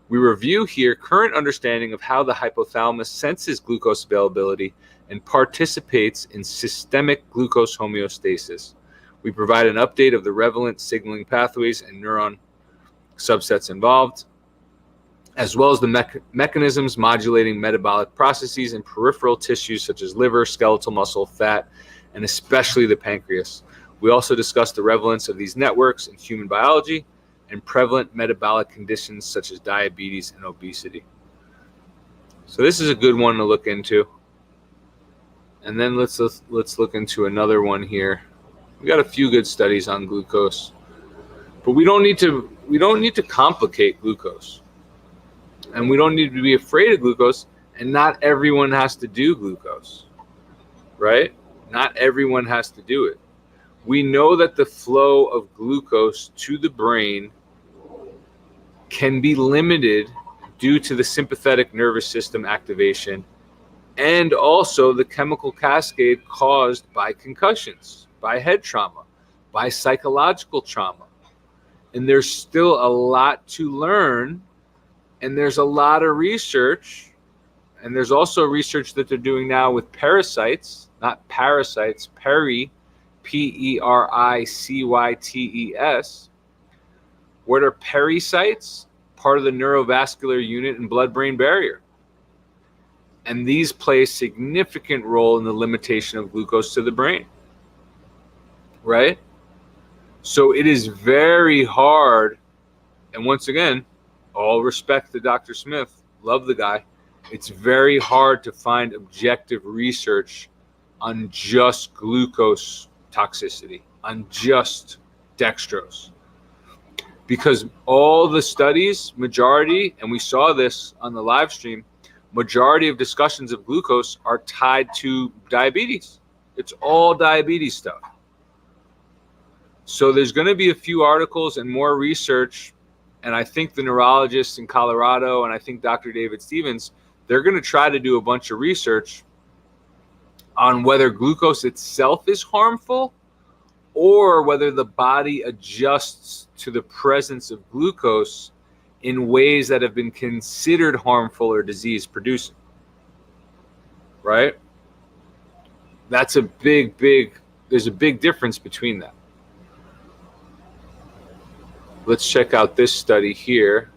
We review here current understanding of how the hypothalamus senses glucose availability and participates in systemic glucose homeostasis. We provide an update of the relevant signaling pathways and neuron subsets involved, as well as the mechanisms modulating metabolic processes in peripheral tissues such as liver, skeletal muscle, fat, and especially the pancreas. We also discuss the relevance of these networks in human biology and prevalent metabolic conditions such as diabetes and obesity. So this is a good one to look into. And then let's look into another one here. We got a few good studies on glucose, but we don't need to complicate glucose, and we don't need to be afraid of glucose. And not everyone has to do glucose, right? Not everyone has to do it. We know that the flow of glucose to the brain can be limited due to the sympathetic nervous system activation and also the chemical cascade caused by concussions, by head trauma, by psychological trauma. And there's still a lot to learn, and there's a lot of research, and there's also research that they're doing now with parasites, not parasites, Pericytes. What are pericytes? Part of the neurovascular unit and blood-brain barrier. And these play a significant role in the limitation of glucose to the brain, right? So it is very hard, and once again, all respect to Dr. Smith, love the guy. It's very hard to find objective research on just glucose toxicity, on just dextrose. Because all the studies, majority, and we saw this on the live stream, majority of discussions of glucose are tied to diabetes. It's all diabetes stuff. So there's going to be a few articles and more research, and I think the neurologists in Colorado and I think Dr. David Stevens, they're going to try to do a bunch of research on whether glucose itself is harmful or whether the body adjusts to the presence of glucose in ways that have been considered harmful or disease producing. Right? That's a big, there's a big difference between that. Let's check out this study here.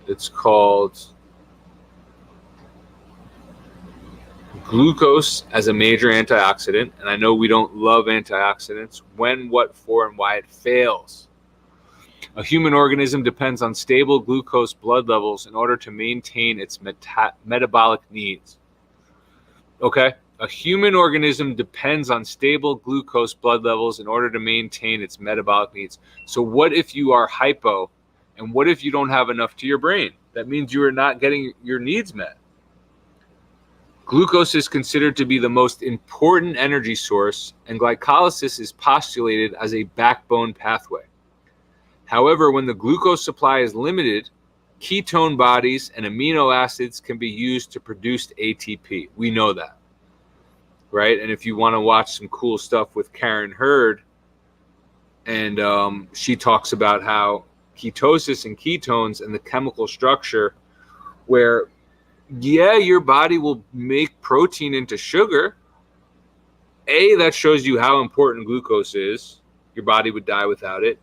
It's called Glucose as a Major Antioxidant. And I know we don't love antioxidants. When, what for, and why it fails. A human organism depends on stable glucose blood levels in order to maintain its metabolic needs. Okay? A human organism depends on stable glucose blood levels in order to maintain its metabolic needs. So what if you are hypo, and what if you don't have enough to your brain? That means you are not getting your needs met. Glucose is considered to be the most important energy source, and glycolysis is postulated as a backbone pathway. However, when the glucose supply is limited, ketone bodies and amino acids can be used to produce ATP. We know that. Right? And if you want to watch some cool stuff with Karen Hurd, and she talks about how ketosis and ketones and the chemical structure where, yeah, your body will make protein into sugar. A, that shows you how important glucose is. Your body would die without it.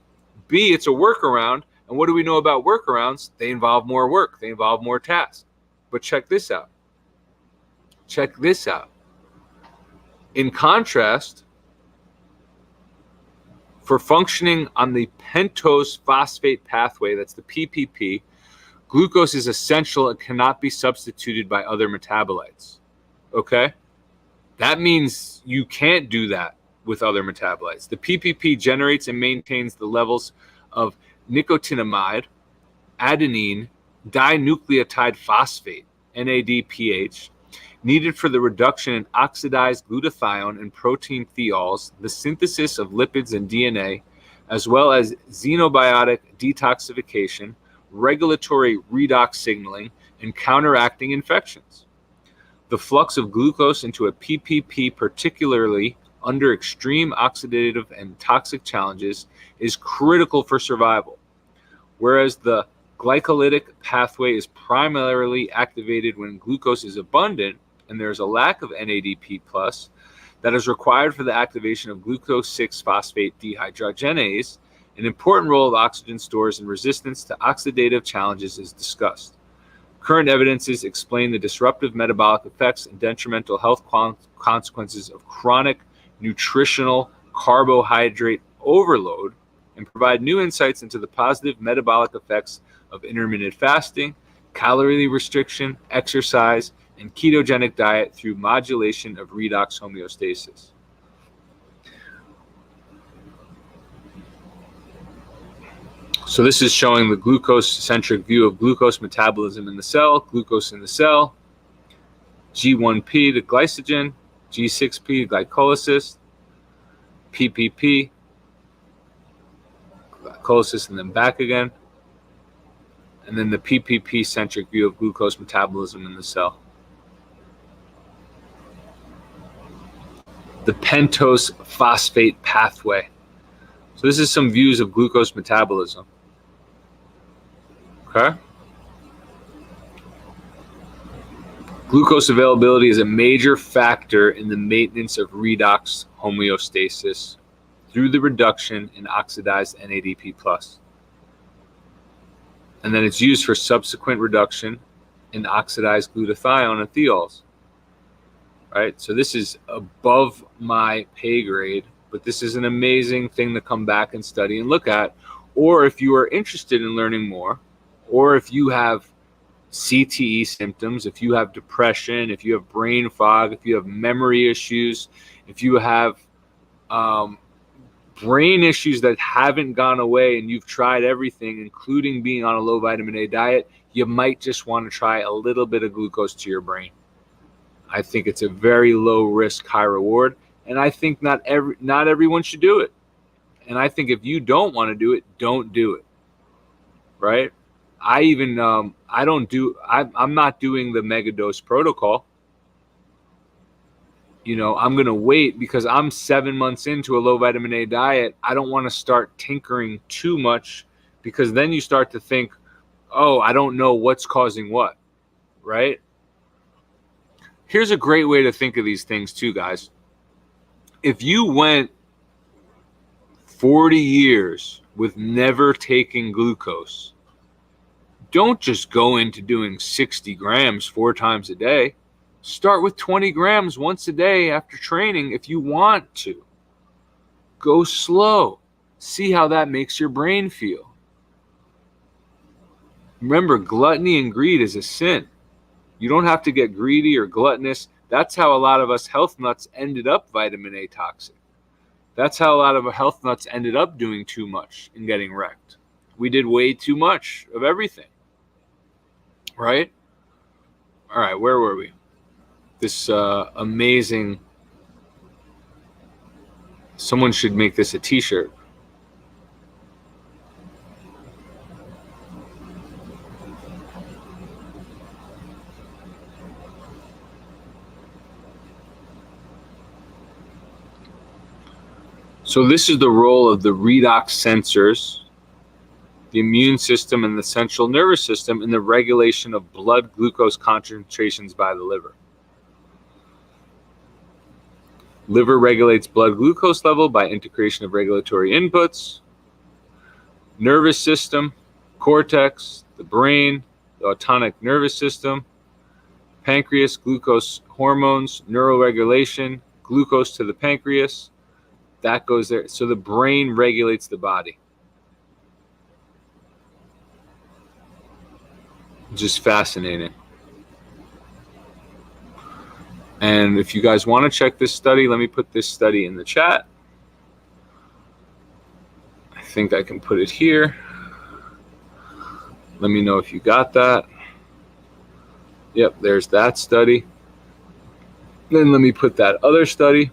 B, it's a workaround. And what do we know about workarounds? They involve more work. They involve more tasks. But check this out. Check this out. In contrast, for functioning on the pentose phosphate pathway, that's the PPP, glucose is essential and cannot be substituted by other metabolites. Okay? That means you can't do that with other metabolites. The PPP generates and maintains the levels of nicotinamide, adenine, dinucleotide phosphate, NADPH, needed for the reduction in oxidized glutathione and protein thiols, the synthesis of lipids and DNA, as well as xenobiotic detoxification, regulatory redox signaling, and counteracting infections. The flux of glucose into a PPP, particularly under extreme oxidative and toxic challenges, is critical for survival, whereas the glycolytic pathway is primarily activated when glucose is abundant and there is a lack of NADP+, that is required for the activation of glucose 6-phosphate dehydrogenase. An important role of oxygen stores and resistance to oxidative challenges is discussed. Current evidences explain the disruptive metabolic effects and detrimental health consequences of chronic nutritional carbohydrate overload and provide new insights into the positive metabolic effects of intermittent fasting, calorie restriction, exercise, and ketogenic diet through modulation of redox homeostasis. So this is showing the glucose-centric view of glucose metabolism in the cell, glucose in the cell, G1P to glycogen, G6P glycolysis, PPP, glycolysis and then back again, and then the PPP-centric view of glucose metabolism in the cell. The pentose phosphate pathway. So this is some views of glucose metabolism. Okay. Glucose availability is a major factor in the maintenance of redox homeostasis through the reduction in oxidized NADP+. And then it's used for subsequent reduction in oxidized glutathione and thiols. Right? So this is above my pay grade, but this is an amazing thing to come back and study and look at. Or if you are interested in learning more, or if you have CTE symptoms, if you have depression, if you have brain fog, if you have memory issues, if you have brain issues that haven't gone away and you've tried everything, including being on a low vitamin A diet, you might just want to try a little bit of glucose to your brain. I think it's a very low risk, high reward. And I think not everyone should do it. And I think if you don't want to do it, don't do it. Right? I'm not doing the mega dose protocol. I'm going to wait because I'm 7 months into a low vitamin A diet. I don't want to start tinkering too much, because then you start to think, oh, I don't know what's causing what, right? Here's a great way to think of these things too, guys. If you went 40 years with never taking glucose, don't just go into doing 60 grams 4 times a day. Start with 20 grams once a day after training if you want to. Go slow. See how that makes your brain feel. Remember, gluttony and greed is a sin. You don't have to get greedy or gluttonous. That's how a lot of us health nuts ended up vitamin A toxic. That's how a lot of health nuts ended up doing too much and getting wrecked. We did way too much of everything. Right? All right, where were we? This amazing, someone should make this a t-shirt. So this is the role of the redox sensors, the immune system, and the central nervous system in the regulation of blood glucose concentrations by the liver. Liver regulates blood glucose level by integration of regulatory inputs. Nervous system, cortex, the brain, the autonomic nervous system, pancreas, glucose hormones, neuroregulation, glucose to the pancreas. That goes there. So the brain regulates the body. Just fascinating. And if you guys want to check this study, let me put this study in the chat. I think I can put it here. Let me know if you got that. Yep, there's that study. Then let me put that other study.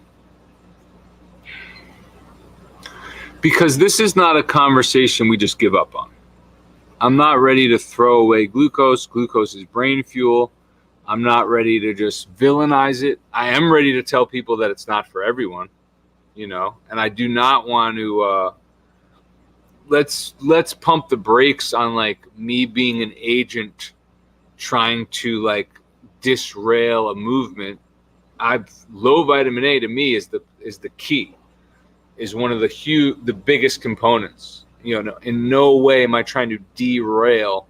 Because this is not a conversation we just give up on. I'm not ready to throw away glucose. Glucose is brain fuel. I'm not ready to just villainize it. I am ready to tell people that it's not for everyone, and I do not want to, let's pump the brakes on like me being an agent trying to like disrail a movement. Low vitamin A to me is the key, is one of the biggest components. In no way am I trying to derail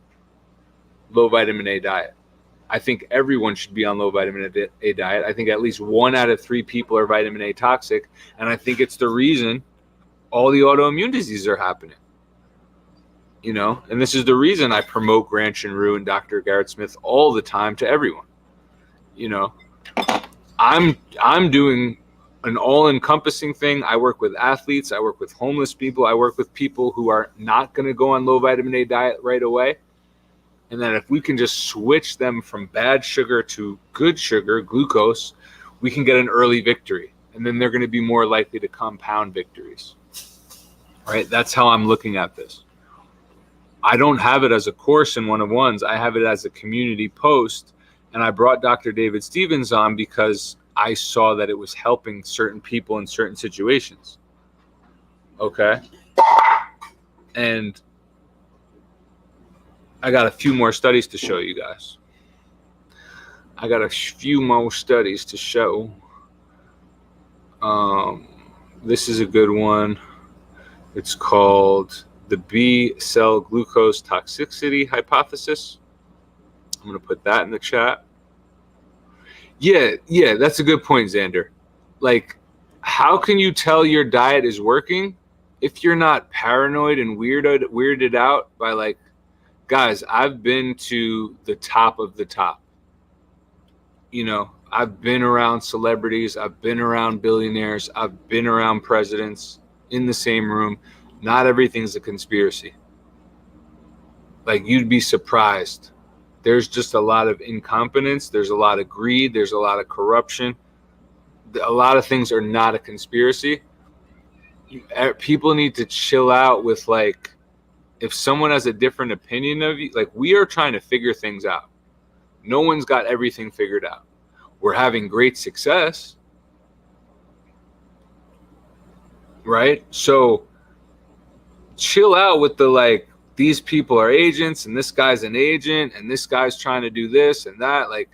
low vitamin A diet. I think everyone should be on low vitamin A diet. I think at least 1 out of 3 people are vitamin A toxic. And I think it's the reason all the autoimmune diseases are happening. And this is the reason I promote Granch and Rue and Dr. Garrett Smith all the time to everyone. I'm doing an all-encompassing thing. I work with athletes. I work with homeless people. I work with people who are not going to go on low vitamin A diet right away. And then if we can just switch them from bad sugar to good sugar, glucose, we can get an early victory. And then they're going to be more likely to compound victories. Right? That's how I'm looking at this. I don't have it as a course in one-on-ones. I have it as a community post. And I brought Dr. David Stevens on because I saw that it was helping certain people in certain situations. Okay? And I got a few more studies to show you guys. This is a good one. It's called the B cell glucose toxicity hypothesis. I'm going to put that in the chat. Yeah, that's a good point, Xander. Like, how can you tell your diet is working if you're not paranoid and weirded out by like, guys, I've been to the top of the top. I've been around celebrities. I've been around billionaires. I've been around presidents in the same room. Not everything's a conspiracy. Like, you'd be surprised There's just a lot of incompetence. There's a lot of greed. There's a lot of corruption. A lot of things are not a conspiracy. People need to chill out with, like, if someone has a different opinion of you, like, we are trying to figure things out. No one's got everything figured out. We're having great success, right? So chill out with the, like, these people are agents and this guy's an agent and this guy's trying to do this and that. Like,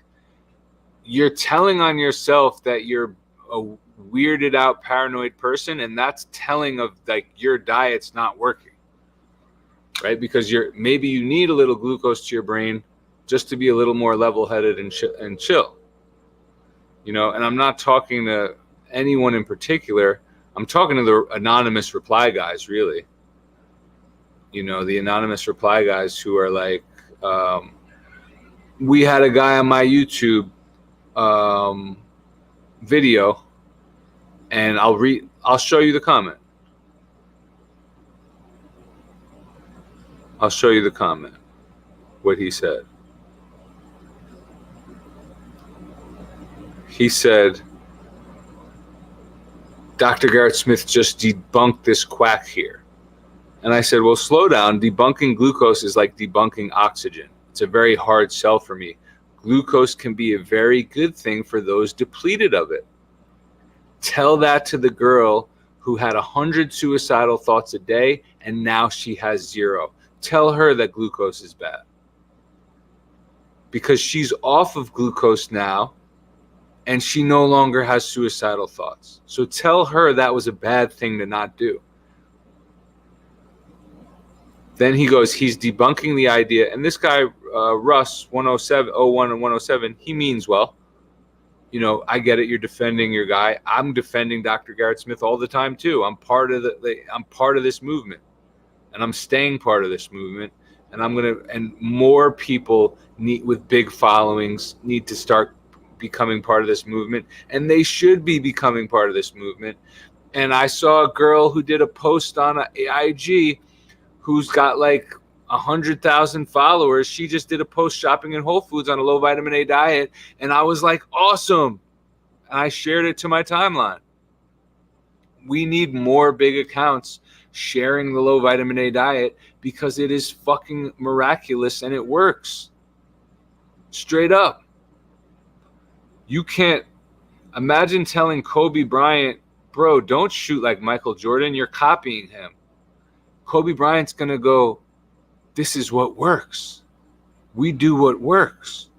you're telling on yourself that you're a weirded out paranoid person, and that's telling of, like, your diet's not working, right? Because maybe you need a little glucose to your brain just to be a little more level-headed and chill, you know. And I'm not talking to anyone in particular. I'm talking to the anonymous reply guys, really. You know, the anonymous reply guys who are like, we had a guy on my YouTube video, and I'll show you the comment. I'll show you the comment, what he said. He said, Dr. Garrett Smith just debunked this quack here. And I said, well, slow down. Debunking glucose is like debunking oxygen. It's a very hard sell for me. Glucose can be a very good thing for those depleted of it. Tell that to the girl who had 100 suicidal thoughts a day and now she has 0. Tell her that glucose is bad. Because she's off of glucose now and she no longer has suicidal thoughts. So tell her that was a bad thing to not do. Then he goes, he's debunking the idea. And this guy, Russ, 107, 01 and 107, he means well. You know, I get it. You're defending your guy. I'm defending Dr. Garrett Smith all the time too. I'm part of I'm part of this movement, and I'm staying part of this movement. And more people with big followings need to start becoming part of this movement, and they should be becoming part of this movement. And I saw a girl who did a post on IG who's got like 100,000 followers. She just did a post shopping in Whole Foods on a low vitamin A diet. And I was like, awesome. And I shared it to my timeline. We need more big accounts sharing the low vitamin A diet because it is fucking miraculous and it works. Straight up. You can't imagine telling Kobe Bryant, bro, don't shoot like Michael Jordan. You're copying him. Kobe Bryant's going to go, this is what works. We do what works.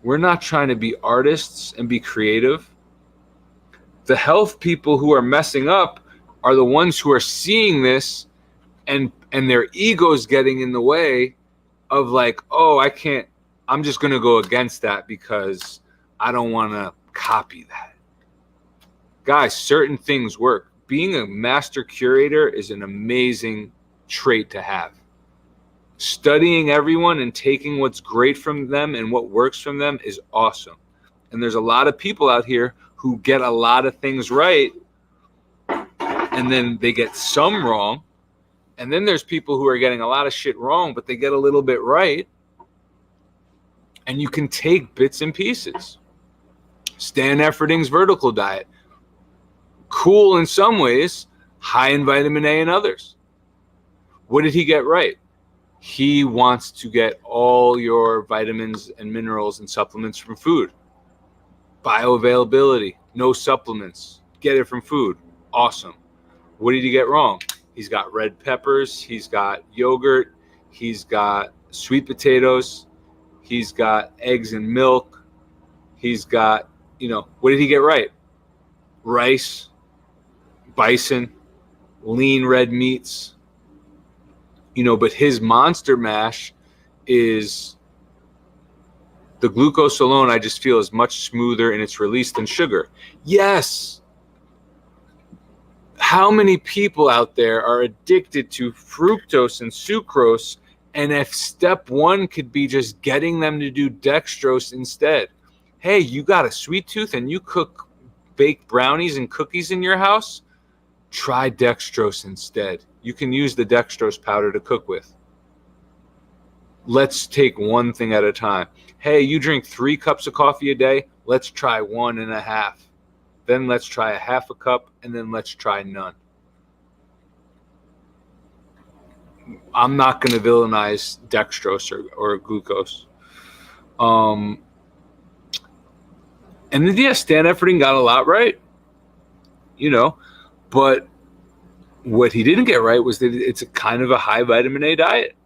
We're not trying to be artists and be creative. The health people who are messing up are the ones who are seeing this and their ego's getting in the way of like, oh, I'm just going to go against that because I don't want to copy that. Guys, certain things work. Being a master curator is an amazing trait to have. Studying everyone and taking what's great from them and what works from them is awesome. And there's a lot of people out here who get a lot of things right and then they get some wrong. And then there's people who are getting a lot of shit wrong, but they get a little bit right. And you can take bits and pieces. Stan Efferding's vertical diet. Cool in some ways, high in vitamin A in others. What did he get right? He wants to get all your vitamins and minerals and supplements from food. Bioavailability, no supplements. Get it from food. Awesome. What did he get wrong? He's got red peppers. He's got yogurt. He's got sweet potatoes. He's got eggs and milk. He's got, what did he get right? Rice, bison, lean red meats. But his monster mash is the glucose alone, I just feel is much smoother in its release than sugar. Yes. How many people out there are addicted to fructose and sucrose? And if step one could be just getting them to do dextrose instead. Hey, you got a sweet tooth and you bake brownies and cookies in your house? Try dextrose instead. You can use the dextrose powder to cook with. let's take one thing at a time. Hey, you drink 3 cups of coffee a day. Let's try 1.5. Then let's try a half a cup, and then let's try none. I'm not going to villainize dextrose or glucose. And then, yeah, Stan Efferding got a lot right, but what he didn't get right was that it's a kind of a high vitamin A diet,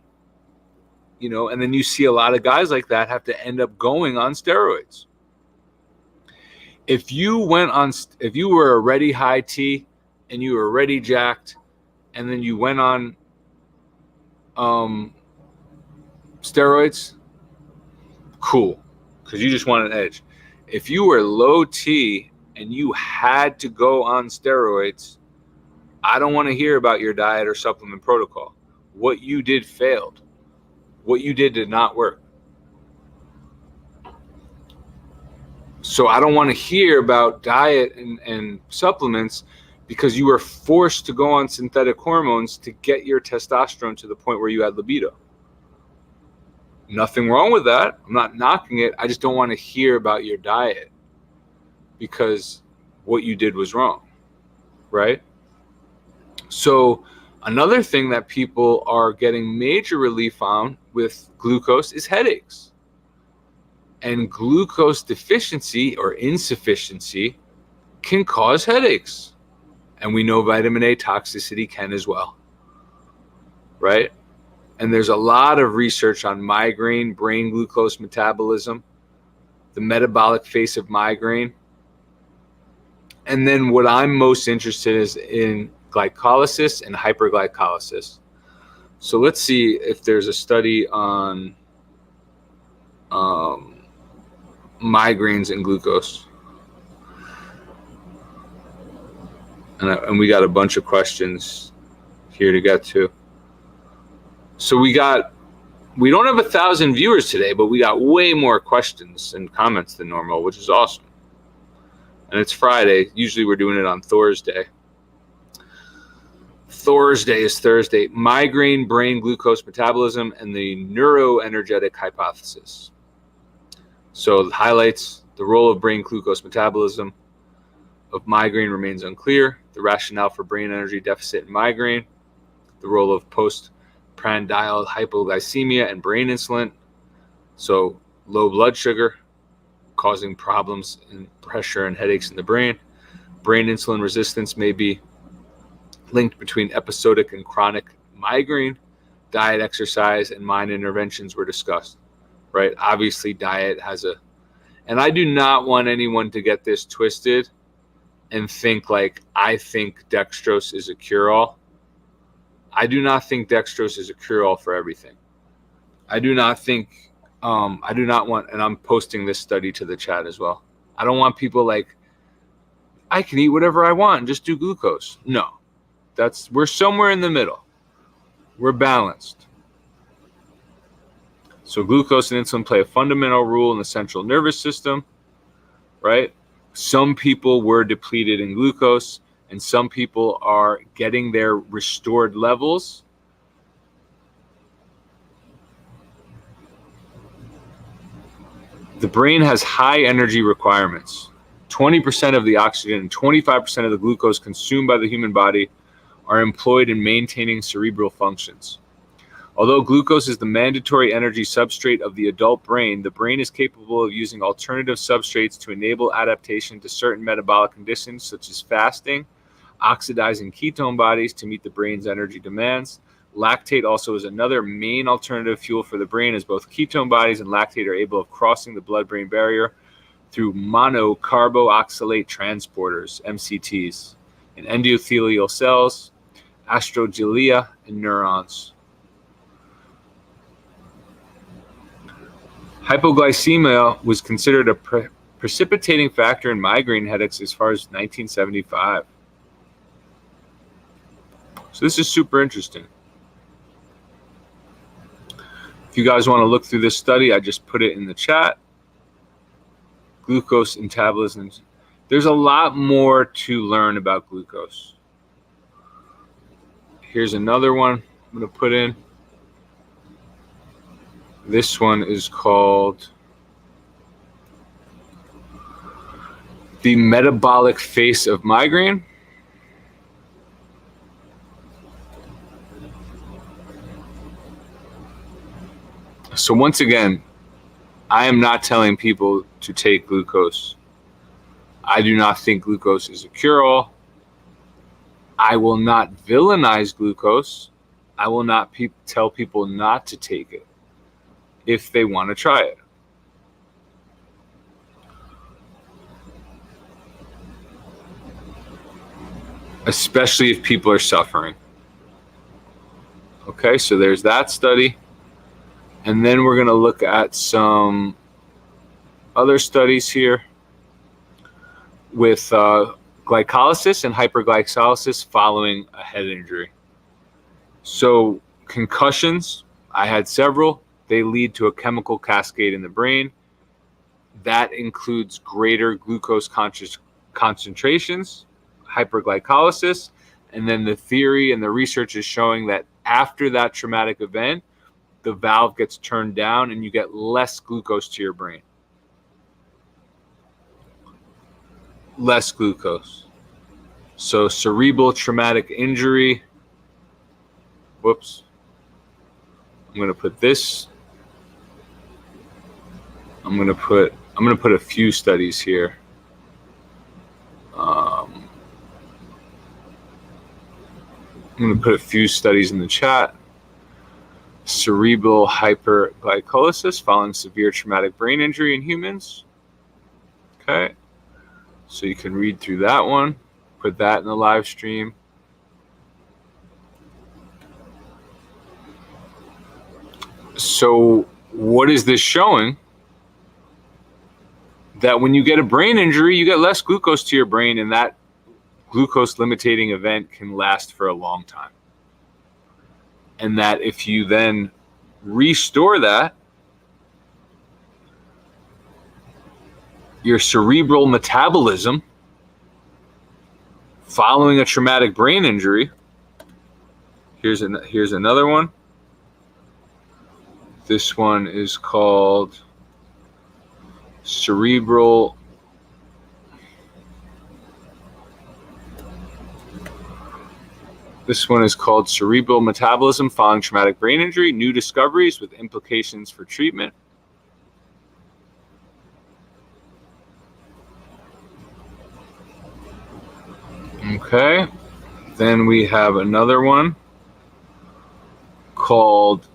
and then you see a lot of guys like that have to end up going on steroids. If you were already high T and you were already jacked, and then you went on steroids, cool, because you just want an edge. If you were low T and you had to go on steroids, I don't want to hear about your diet or supplement protocol. What you did failed. What you did not work. So I don't want to hear about diet and supplements because you were forced to go on synthetic hormones to get your testosterone to the point where you had libido. Nothing wrong with that. I'm not knocking it. I just don't want to hear about your diet because what you did was wrong, right? So another thing that people are getting major relief on with glucose is headaches. And glucose deficiency or insufficiency can cause headaches. And we know vitamin A toxicity can as well, right? And there's a lot of research on migraine, brain glucose metabolism, the metabolic face of migraine. And then what I'm most interested in is in glycolysis and hyperglycolysis. So let's see if there's a study on migraines and glucose. And we got a bunch of questions here to get to. So we don't have 1,000 viewers today, but we got way more questions and comments than normal, which is awesome. And it's Friday. Usually we're doing it on Thursday. Thursday is Thursday. Migraine, brain glucose metabolism, and the neuroenergetic hypothesis. So it highlights the role of brain glucose metabolism of migraine remains unclear. The rationale for brain energy deficit in migraine. The role of postprandial hypoglycemia and brain insulin. So low blood sugar causing problems in pressure and headaches in the brain. Brain insulin resistance may be linked between episodic and chronic migraine. Diet, exercise, and mind interventions were discussed, right? Obviously, diet has and I do not want anyone to get this twisted and think like I think dextrose is a cure-all. I do not think dextrose is a cure-all for everything. I do not want, and I'm posting this study to the chat as well. I don't want people like, I can eat whatever I want and just do glucose. No, we're somewhere in the middle. We're balanced. So glucose and insulin play a fundamental role in the central nervous system, right? Some people were depleted in glucose, and some people are getting their restored levels. The brain has high energy requirements. 20% of the oxygen and 25% of the glucose consumed by the human body are employed in maintaining cerebral functions. Although glucose is the mandatory energy substrate of the adult brain, the brain is capable of using alternative substrates to enable adaptation to certain metabolic conditions such as fasting, oxidizing ketone bodies to meet the brain's energy demands. Lactate also is another main alternative fuel for the brain, as both ketone bodies and lactate are able of crossing the blood-brain barrier through monocarboxylate transporters, MCTs, in endothelial cells, astroglia, and neurons. Hypoglycemia was considered a precipitating factor in migraine headaches as far as 1975. So this is super interesting. If you guys want to look through this study, I just put it in the chat. Glucose metabolism. There's a lot more to learn about glucose. Here's another one I'm going to put in. This one is called the metabolic face of migraine. So once again, I am not telling people to take glucose. I do not think glucose is a cure-all. I will not villainize glucose. I will not tell people not to take it if they want to try it. Especially if people are suffering. Okay, so there's that study. And then we're going to look at some other studies here with glycolysis and hyperglycolysis following a head injury. So concussions, I had several. They lead to a chemical cascade in the brain. That includes greater glucose concentrations, hyperglycolysis, and then the theory and the research is showing that after that traumatic event, the valve gets turned down and you get less glucose to your brain. Less glucose. So cerebral traumatic injury. Whoops. I'm going to put this. I'm going to put a few studies here. I'm going to put a few studies in the chat. Cerebral hyperglycolysis following severe traumatic brain injury in humans. Okay. So you can read through that one. Put that in the live stream. So what is this showing? That when you get a brain injury, you get less glucose to your brain, and that glucose limiting event can last for a long time. And that if you then restore that, your cerebral metabolism following a traumatic brain injury, here's another one. This one is called cerebral metabolism following traumatic brain injury, new discoveries with implications for treatment. Okay, then we have another one called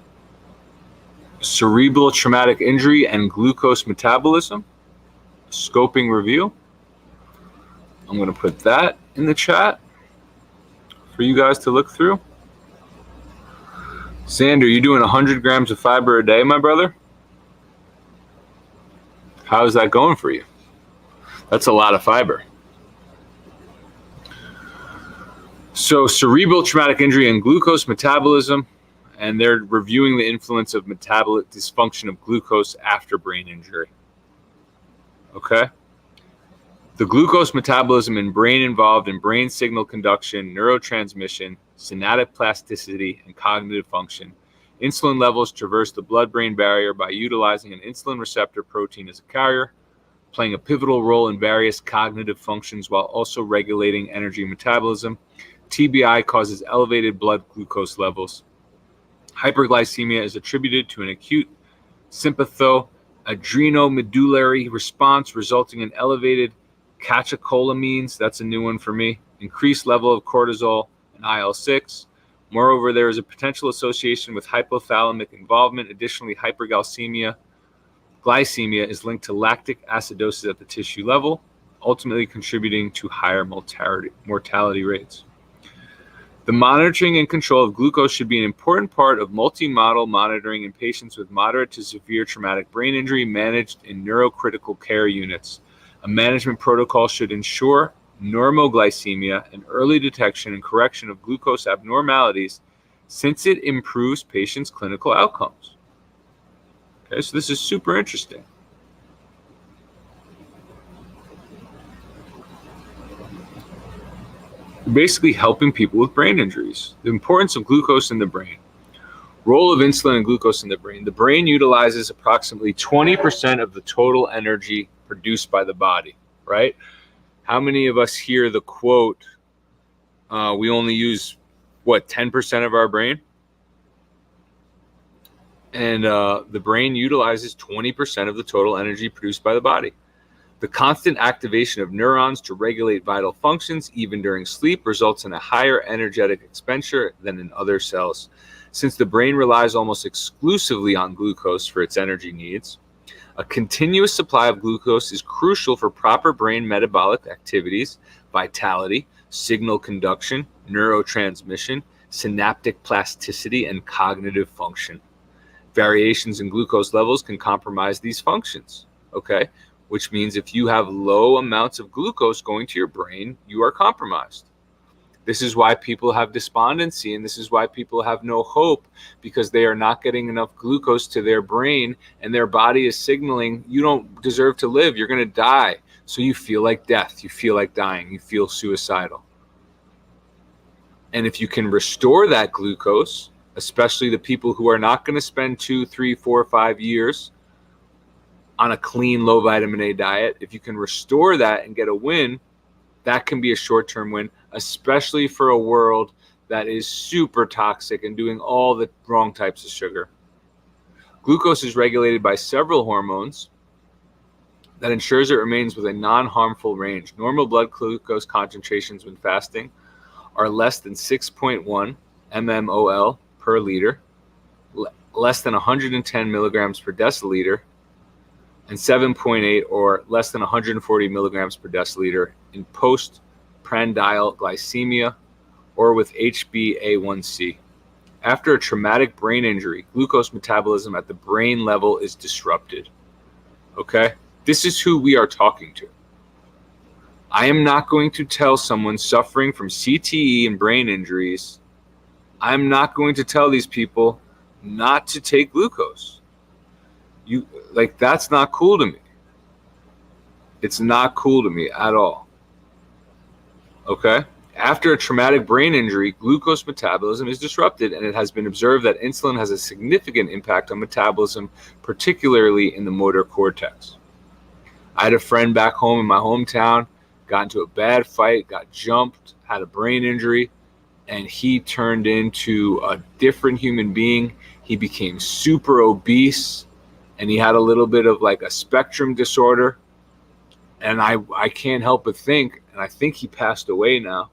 cerebral traumatic injury and glucose metabolism, scoping review. I'm going to put that in the chat for you guys to look through. Xander, you doing 100 grams of fiber a day, my brother? How's that going for you? That's a lot of fiber. So cerebral traumatic injury and glucose metabolism, and they're reviewing the influence of metabolic dysfunction of glucose after brain injury. Okay? The glucose metabolism in brain involved in brain signal conduction, neurotransmission, synaptic plasticity, and cognitive function. Insulin levels traverse the blood-brain barrier by utilizing an insulin receptor protein as a carrier, playing a pivotal role in various cognitive functions while also regulating energy metabolism. TBI causes elevated blood glucose levels. Hyperglycemia is attributed to an acute sympatho-adrenomedullary response resulting in elevated catecholamines, that's a new one for me, increased level of cortisol and IL-6. Moreover, there is a potential association with hypothalamic involvement. Additionally, glycemia is linked to lactic acidosis at the tissue level, ultimately contributing to higher mortality rates. The monitoring and control of glucose should be an important part of multi-modal monitoring in patients with moderate to severe traumatic brain injury managed in neurocritical care units. A management protocol should ensure normoglycemia and early detection and correction of glucose abnormalities since it improves patients' clinical outcomes. Okay, so this is super interesting. Basically helping people with brain injuries. The importance of glucose in the brain. Role of insulin and glucose in the brain. The brain utilizes approximately 20% of the total energy produced by the body, right? How many of us hear the quote, we only use, 10% of our brain? And the brain utilizes 20% of the total energy produced by the body. The constant activation of neurons to regulate vital functions, even during sleep, results in a higher energetic expenditure than in other cells. Since the brain relies almost exclusively on glucose for its energy needs, a continuous supply of glucose is crucial for proper brain metabolic activities, vitality, signal conduction, neurotransmission, synaptic plasticity, and cognitive function. Variations in glucose levels can compromise these functions, okay? Which means if you have low amounts of glucose going to your brain, you are compromised. This is why people have despondency, and this is why people have no hope, because they are not getting enough glucose to their brain, and their body is signaling, you don't deserve to live, you're going to die. So you feel like death, you feel like dying, you feel suicidal. And if you can restore that glucose, especially the people who are not going to spend 2, 3, 4, 5 years on a clean, low vitamin A diet, if you can restore that and get a win, that can be a short-term win, especially for a world that is super toxic and doing all the wrong types of sugar. Glucose is regulated by several hormones that ensures it remains with a non-harmful range. Normal blood glucose concentrations when fasting are less than 6.1 mmol per liter, less than 110 milligrams per deciliter, and 7.8 or less than 140 milligrams per deciliter in postprandial glycemia or with HbA1c. After a traumatic brain injury, glucose metabolism at the brain level is disrupted. Okay? This is who we are talking to. I am not going to tell someone suffering from CTE and brain injuries, I'm not going to tell these people not to take glucose. That's not cool to me. It's not cool to me at all. Okay? After a traumatic brain injury, glucose metabolism is disrupted, and it has been observed that insulin has a significant impact on metabolism, particularly in the motor cortex. I had a friend back home in my hometown, got into a bad fight, got jumped, had a brain injury, and he turned into a different human being. He became super obese, and he had a little bit of like a spectrum disorder. And I can't help but think, and I think he passed away now.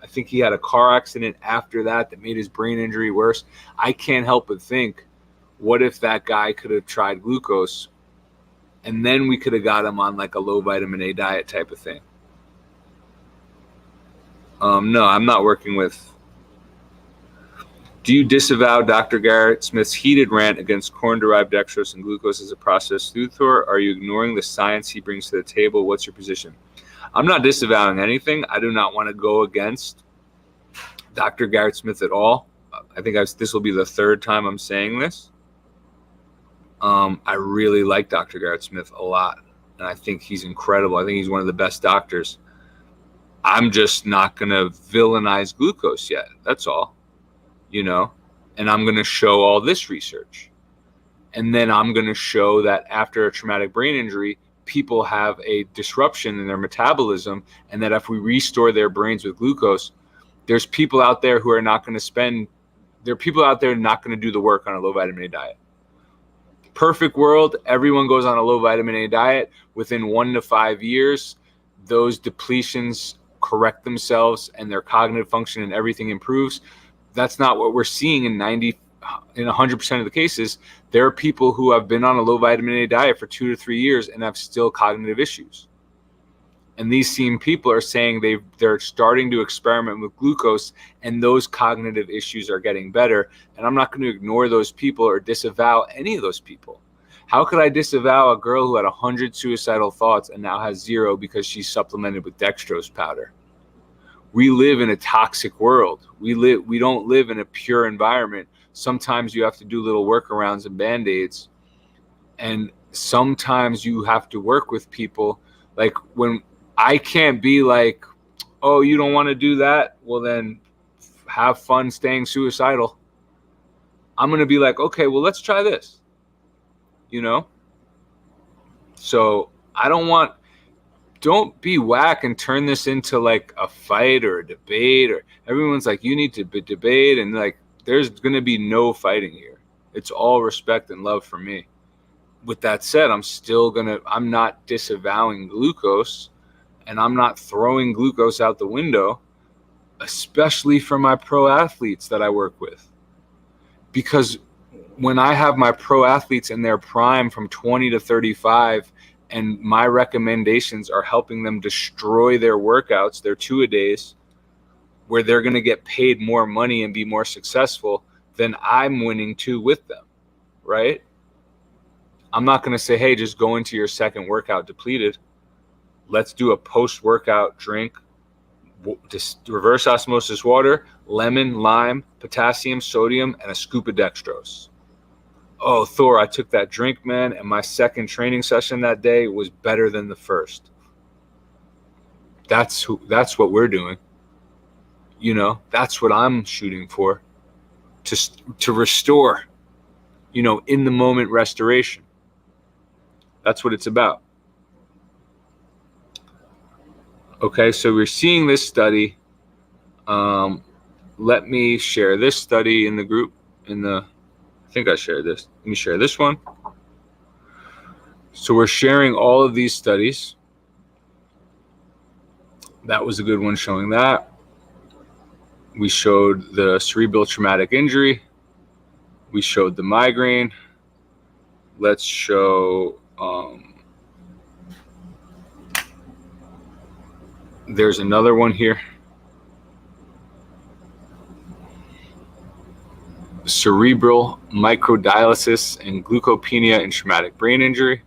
I think he had a car accident after that made his brain injury worse. I can't help but think, what if that guy could have tried glucose, and then we could have got him on like a low vitamin A diet type of thing. No, I'm not working with. Do you disavow Dr. Garrett Smith's heated rant against corn-derived dextrose and glucose as a processed food, Thor? Are you ignoring the science he brings to the table? What's your position? I'm not disavowing anything. I do not want to go against Dr. Garrett Smith at all. I think this will be the third time I'm saying this. I really like Dr. Garrett Smith a lot, and I think he's incredible. I think he's one of the best doctors. I'm just not going to villainize glucose yet. That's all. And I'm going to show all this research. And then I'm going to show that after a traumatic brain injury, people have a disruption in their metabolism, and that if we restore their brains with glucose, there's people out there who are not going to there are people out there not going to do the work on a low vitamin A diet. Perfect world, everyone goes on a low vitamin A diet. Within 1 to 5 years, those depletions correct themselves and their cognitive function and everything improves. That's not what we're seeing in 100% of the cases. There are people who have been on a low vitamin A diet for 2 to 3 years and have still cognitive issues. And these same people are saying they're starting to experiment with glucose, and those cognitive issues are getting better. And I'm not going to ignore those people or disavow any of those people. How could I disavow a girl who had 100 suicidal thoughts and now has 0 because she's supplemented with dextrose powder? We live in a toxic world. We don't live in a pure environment. Sometimes you have to do little workarounds and band-aids. And sometimes you have to work with people. Like, when I can't be like, oh, you don't want to do that? Well, then have fun staying suicidal. I'm going to be like, okay, well, let's try this, you know? So don't be whack and turn this into like a fight or a debate, or everyone's like, you need to debate, and like, there's going to be no fighting here. It's all respect and love for me. With that said, I'm not disavowing glucose, and I'm not throwing glucose out the window, especially for my pro athletes that I work with. Because when I have my pro athletes in their prime from 20 to 35, and my recommendations are helping them destroy their workouts, their two-a-days, where they're going to get paid more money and be more successful, then I'm winning too with them, right? I'm not going to say, hey, just go into your second workout depleted. Let's do a post-workout drink, just reverse osmosis water, lemon, lime, potassium, sodium, and a scoop of dextrose. Oh, Thor, I took that drink, man, and my second training session that day was better than the first. That's what we're doing. You know, that's what I'm shooting for, to restore, you know, in the moment restoration. That's what it's about. Okay, so we're seeing this study. Let me share this study in the group. I think I shared this. Let me share this one. So we're sharing all of these studies. That was a good one showing that. We showed the cerebral traumatic injury. We showed the migraine. Let's show, there's another one here. Cerebral microdialysis and glucopenia and traumatic brain injury.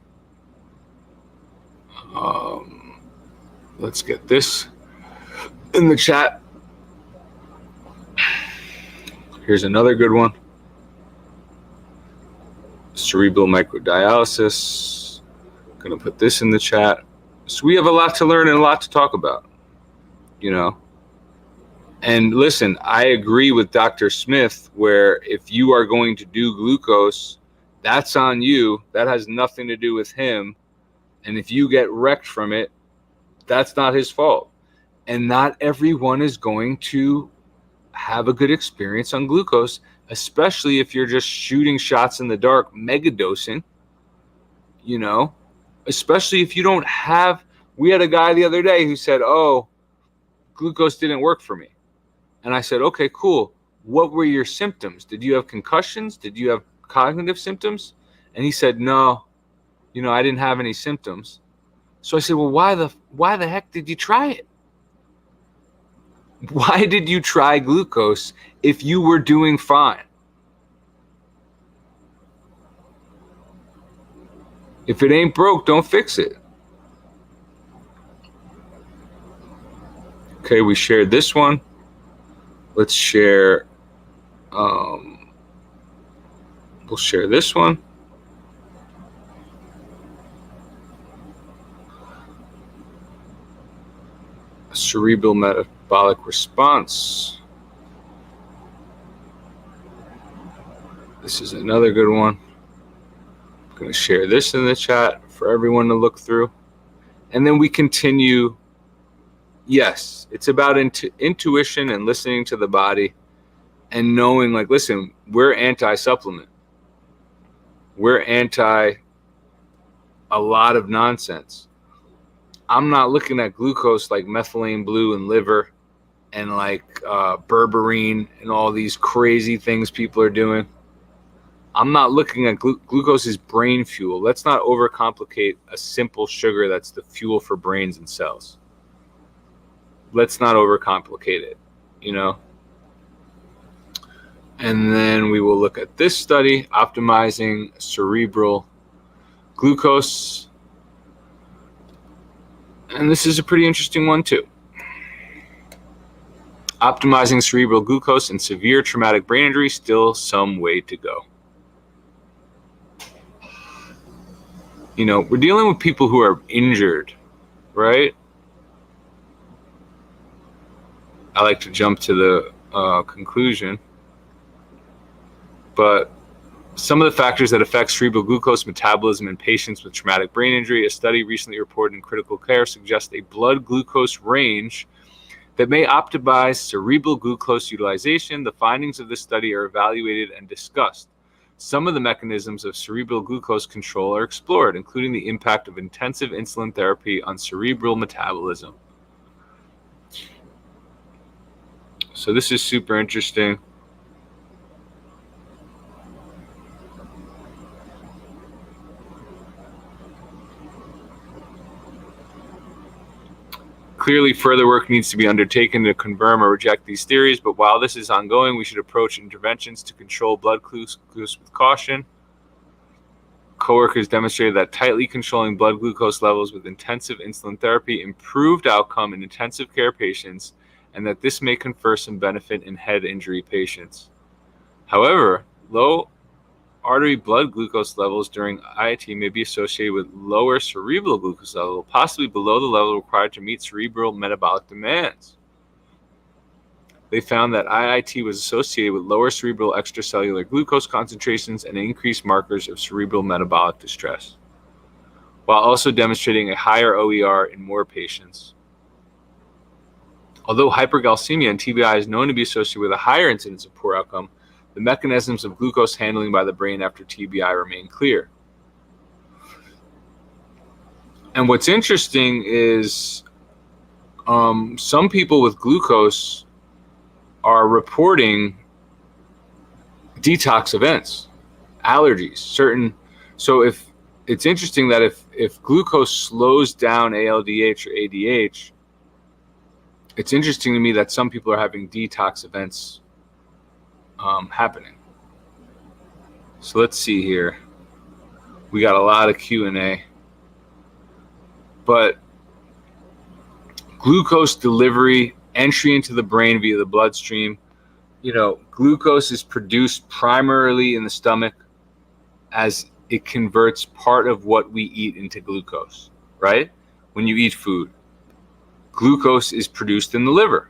Let's get this in the chat. Here's another good one. Cerebral microdialysis. Gonna put this in the chat. So we have a lot to learn and a lot to talk about, you know. And listen, I agree with Dr. Smith, where if you are going to do glucose, that's on you. That has nothing to do with him. And if you get wrecked from it, that's not his fault. And not everyone is going to have a good experience on glucose, especially if you're just shooting shots in the dark, mega dosing, you know, especially if you don't have, we had a guy the other day who said, oh, glucose didn't work for me. And I said, okay, cool. What were your symptoms? Did you have concussions? Did you have cognitive symptoms? And he said, no, you know, I didn't have any symptoms. So I said, well, why the heck did you try it? Why did you try glucose if you were doing fine? If it ain't broke, don't fix it. Okay, we shared this one. Let's share, we'll share this one. Cerebral metabolic response. This is another good one. I'm going to share this in the chat for everyone to look through. And then we continue. Yes, it's about intuition and listening to the body and knowing, like, listen, we're anti-supplement. We're anti a lot of nonsense. I'm not looking at glucose like methylene blue and liver and like berberine and all these crazy things people are doing. I'm not looking at glucose as brain fuel. Let's not overcomplicate a simple sugar that's the fuel for brains and cells. Let's not overcomplicate it, you know. And then we will look at this study, optimizing cerebral glucose. And this is a pretty interesting one too. Optimizing cerebral glucose in severe traumatic brain injury, still some way to go. You know, we're dealing with people who are injured, right? I like to jump to the conclusion. But some of the factors that affect cerebral glucose metabolism in patients with traumatic brain injury, a study recently reported in Critical Care suggests a blood glucose range that may optimize cerebral glucose utilization. The findings of this study are evaluated and discussed. Some of the mechanisms of cerebral glucose control are explored, including the impact of intensive insulin therapy on cerebral metabolism. So this is super interesting. Clearly, further work needs to be undertaken to confirm or reject these theories, but while this is ongoing, we should approach interventions to control blood glucose with caution. Coworkers demonstrated that tightly controlling blood glucose levels with intensive insulin therapy improved outcome in intensive care patients, and that this may confer some benefit in head injury patients. However, low artery blood glucose levels during IIT may be associated with lower cerebral glucose level, possibly below the level required to meet cerebral metabolic demands. They found that IIT was associated with lower cerebral extracellular glucose concentrations and increased markers of cerebral metabolic distress, while also demonstrating a higher OER in more patients. Although hyperglycemia and TBI is known to be associated with a higher incidence of poor outcome, the mechanisms of glucose handling by the brain after TBI remain clear. And what's interesting is some people with glucose are reporting detox events, allergies, so if it's interesting that if glucose slows down ALDH or ADH, it's interesting to me that some people are having detox events happening. So let's see here. We got a lot of Q&A. But glucose delivery, entry into the brain via the bloodstream. Glucose is produced primarily in the stomach as it converts part of what we eat into glucose, right? When you eat food, glucose is produced in the liver.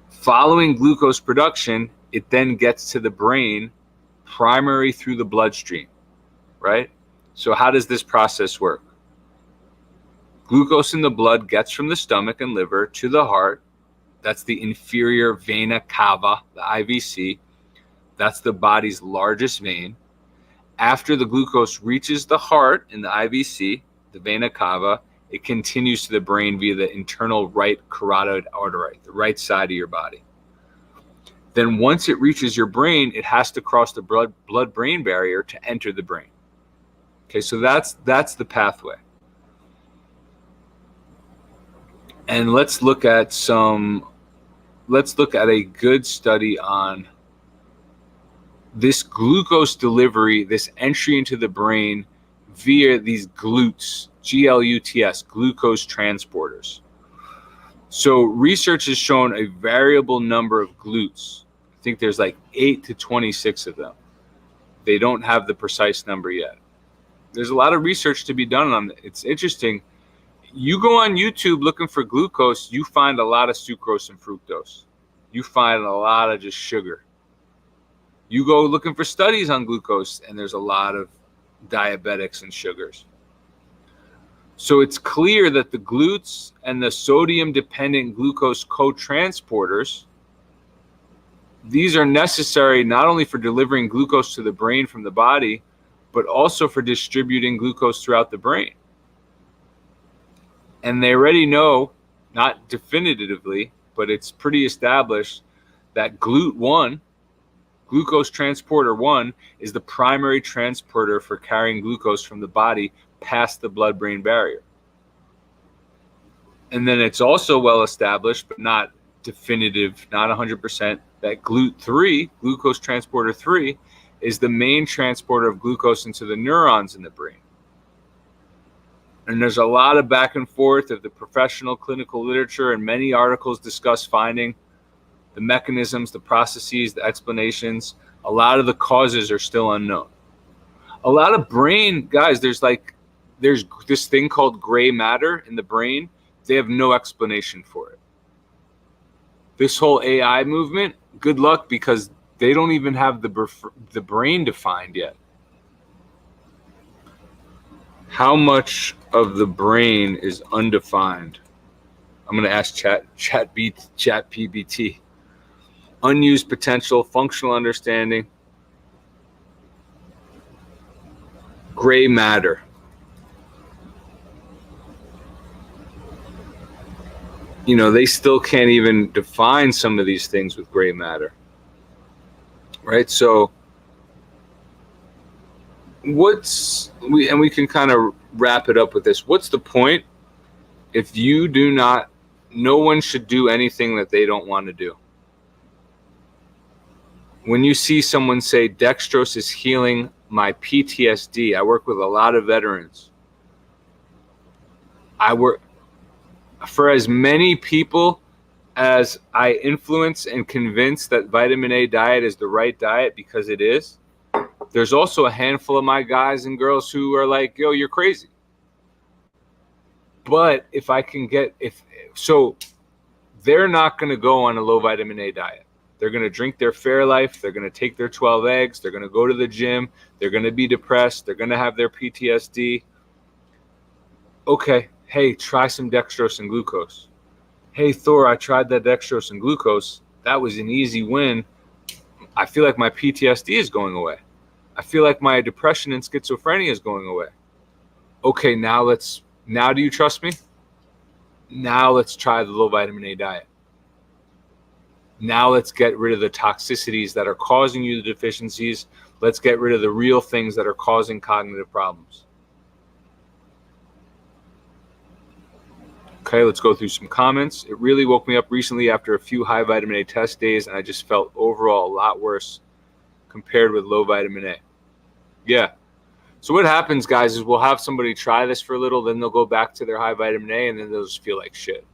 Following glucose production, it then gets to the brain primarily through the bloodstream, right? So how does this process work? Glucose in the blood gets from the stomach and liver to the heart. That's the inferior vena cava, the IVC. That's the body's largest vein. After the glucose reaches the heart in the IVC, the vena cava, it continues to the brain via the internal right carotid artery, the right side of your body. Then once it reaches your brain, it has to cross the blood-brain barrier to enter the brain. Okay, so that's the pathway. And let's look at a good study on this glucose delivery, this entry into the brain via these GLUTs, G-L-U-T-S, glucose transporters. So research has shown a variable number of GLUTs. I think there's like 8 to 26 of them. They don't have the precise number yet. There's a lot of research to be done on it. It's interesting. You go on YouTube looking for glucose, you find a lot of sucrose and fructose. You find a lot of just sugar. You go looking for studies on glucose, and there's a lot of diabetics and sugars. So it's clear that the GLUTs and the sodium-dependent glucose co-transporters, these are necessary not only for delivering glucose to the brain from the body, but also for distributing glucose throughout the brain. And they already know, not definitively, but it's pretty established that GLUT1, glucose transporter 1, is the primary transporter for carrying glucose from the body past the blood-brain barrier. And then it's also well established, but not definitive, not 100%, that GLUT3, glucose transporter 3, is the main transporter of glucose into the neurons in the brain. And there's a lot of back and forth of the professional clinical literature, and many articles discuss finding the mechanisms, the processes, the explanations. A lot of the causes are still unknown. A lot of brain, guys, there's this thing called gray matter in the brain. They have no explanation for it. This whole AI movement, good luck, because they don't even have the brain defined yet. How much of the brain is undefined? I'm going to ask ChatGPT. Unused potential, functional understanding, gray matter. You know, they still can't even define some of these things with gray matter, right? So we can kind of wrap it up with this. What's the point if you do not, no one should do anything that they don't want to do. When you see someone say dextrose is healing my PTSD, I work with a lot of veterans. I work for as many people as I influence and convince that vitamin A diet is the right diet, because it is. There's also a handful of my guys and girls who are like, yo, you're crazy. But if I can so they're not going to go on a low vitamin A diet. They're going to drink their Fairlife. They're going to take their 12 eggs. They're going to go to the gym. They're going to be depressed. They're going to have their PTSD. Okay. Hey, try some dextrose and glucose. Hey, Thor, I tried that dextrose and glucose. That was an easy win. I feel like my PTSD is going away. I feel like my depression and schizophrenia is going away. Okay, now do you trust me? Now let's try the low vitamin A diet. Now let's get rid of the toxicities that are causing you the deficiencies. Let's get rid of the real things that are causing cognitive problems. Okay, let's go through some comments. It really woke me up recently after a few high vitamin A test days, and I just felt overall a lot worse compared with low vitamin A. Yeah. So what happens, guys, is we'll have somebody try this for a little, then they'll go back to their high vitamin A, and then they'll just feel like shit.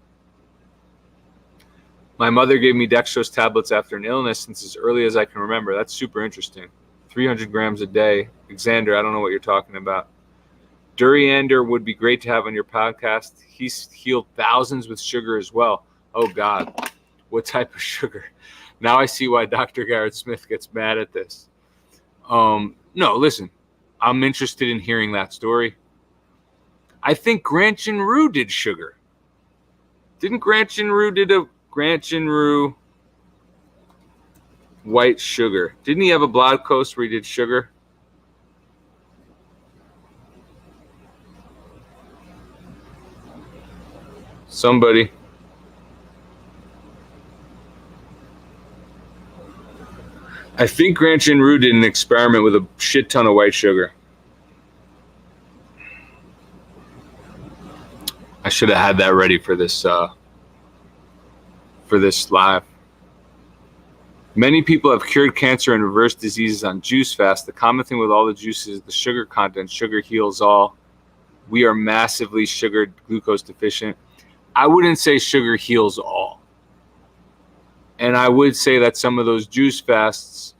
My mother gave me dextrose tablets after an illness since as early as I can remember. That's super interesting. 300 grams a day. Xander, I don't know what you're talking about. Duriander would be great to have on your podcast. He's healed thousands with sugar as well. Oh, God. What type of sugar? Now I see why Dr. Garrett Smith gets mad at this. No, listen. I'm interested in hearing that story. I think Grant Ginrou did sugar. Didn't Grant Ginrou white sugar? Didn't he have a blog post where he did sugar? Somebody. I think Grant Ginrou did an experiment with a shit ton of white sugar. I should have had that ready for this live. Many people have cured cancer and reversed diseases on juice fast. The common thing with all the juices is the sugar content. Sugar heals all. We are massively sugar glucose deficient. I wouldn't say sugar heals all. And I would say that some of those juice fasts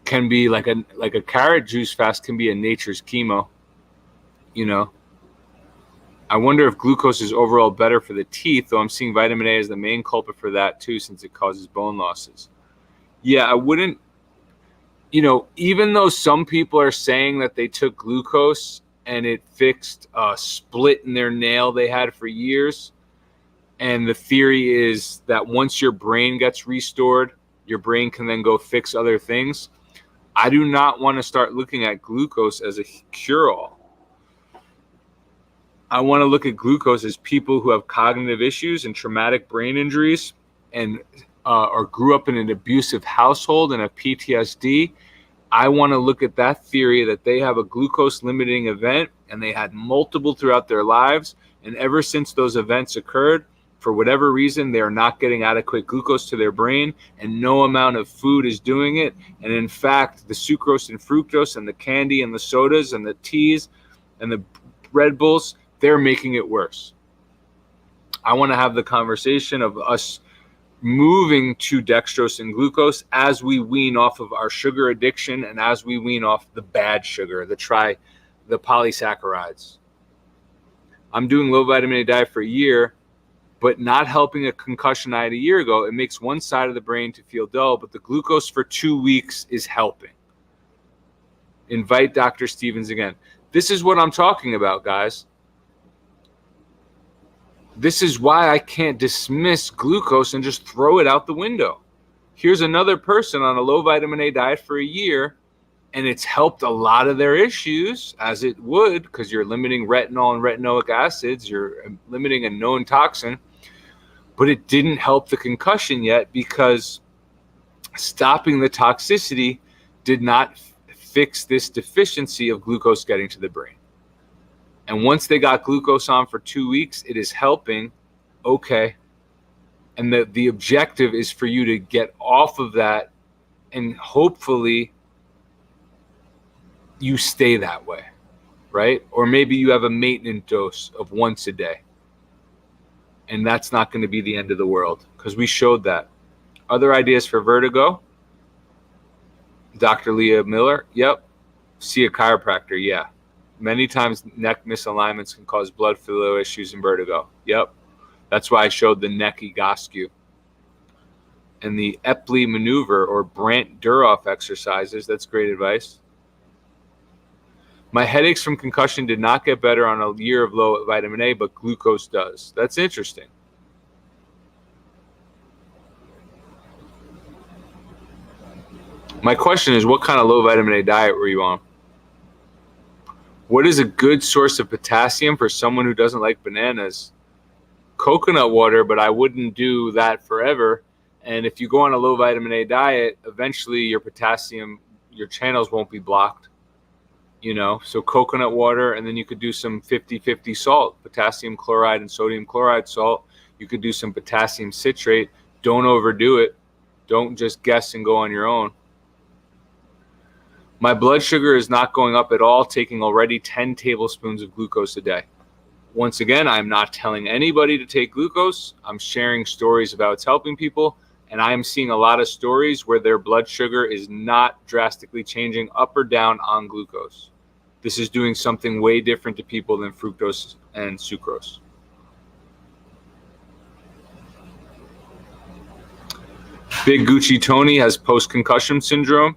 can be like a carrot juice fast can be a nature's chemo. You know, I wonder if glucose is overall better for the teeth, though I'm seeing vitamin A as the main culprit for that too, since it causes bone losses. Yeah, I wouldn't, even though some people are saying that they took glucose and it fixed a split in their nail they had for years. And the theory is that once your brain gets restored, your brain can then go fix other things. I do not want to start looking at glucose as a cure-all. I want to look at glucose as people who have cognitive issues and traumatic brain injuries and or grew up in an abusive household and have PTSD. I want to look at that theory that they have a glucose limiting event and they had multiple throughout their lives. And ever since those events occurred, for whatever reason, they are not getting adequate glucose to their brain, and no amount of food is doing it. And in fact, the sucrose and fructose and the candy and the sodas and the teas and the Red Bulls, they're making it worse. I want to have the conversation of us moving to dextrose and glucose as we wean off of our sugar addiction and as we wean off the bad sugar, the polysaccharides. I'm doing low vitamin A diet for a year. but not helping a concussion I had a year ago. It makes one side of the brain to feel dull, but the glucose for 2 weeks is helping. Invite Dr. Stevens again. This is what I'm talking about, guys. This is why I can't dismiss glucose and just throw it out the window. Here's another person on a low vitamin A diet for a year, and it's helped a lot of their issues, as it would, because you're limiting retinol and retinoic acids, you're limiting a known toxin, but it didn't help the concussion yet because stopping the toxicity did not fix this deficiency of glucose getting to the brain. And once they got glucose on for 2 weeks, it is helping. Okay. And the objective is for you to get off of that, and hopefully you stay that way, right? Or maybe you have a maintenance dose of once a day. And that's not going to be the end of the world, because we showed that. Other ideas for vertigo? Dr. Leah Miller? Yep. See a chiropractor? Yeah. Many times neck misalignments can cause blood flow issues and vertigo. Yep. That's why I showed the neck egoscue. And the Epley maneuver or Brandt Duroff exercises. That's great advice. My headaches from concussion did not get better on a year of low vitamin A, but glucose does. That's interesting. My question is, what kind of low vitamin A diet were you on? What is a good source of potassium for someone who doesn't like bananas? Coconut water, but I wouldn't do that forever. And if you go on a low vitamin A diet, eventually your potassium, your channels won't be blocked. You know, so coconut water, and then you could do some 50-50 salt, potassium chloride and sodium chloride salt. You could do some potassium citrate. Don't overdo it. Don't just guess and go on your own. My blood sugar is not going up at all, taking already 10 tablespoons of glucose a day. Once again, I'm not telling anybody to take glucose. I'm sharing stories about it's helping people, and I am seeing a lot of stories where their blood sugar is not drastically changing up or down on glucose. This is doing something way different to people than fructose and sucrose. Big Gucci Tony has post-concussion syndrome.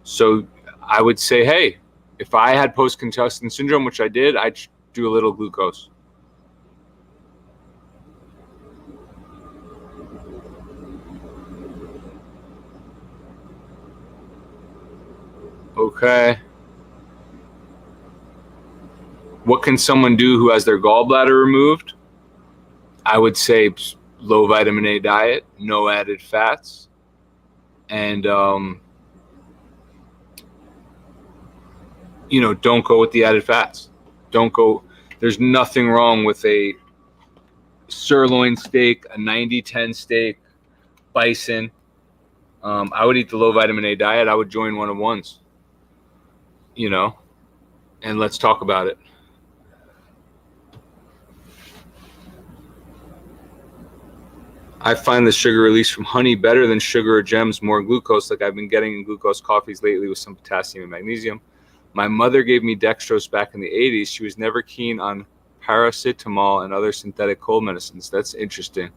So I would say, hey, if I had post-concussion syndrome, which I did, I'd do a little glucose. Okay. What can someone do who has their gallbladder removed? I would say low vitamin A diet, no added fats, and don't go with the added fats. Don't go. There's nothing wrong with a sirloin steak, a 90-10 steak, bison. I would eat the low vitamin A diet. I would join one of ones, and let's talk about it. I find the sugar release from honey better than sugar or gems, more glucose, like I've been getting in glucose coffees lately with some potassium and magnesium. My mother gave me dextrose back in the 80s. She was never keen on paracetamol and other synthetic cold medicines. That's interesting.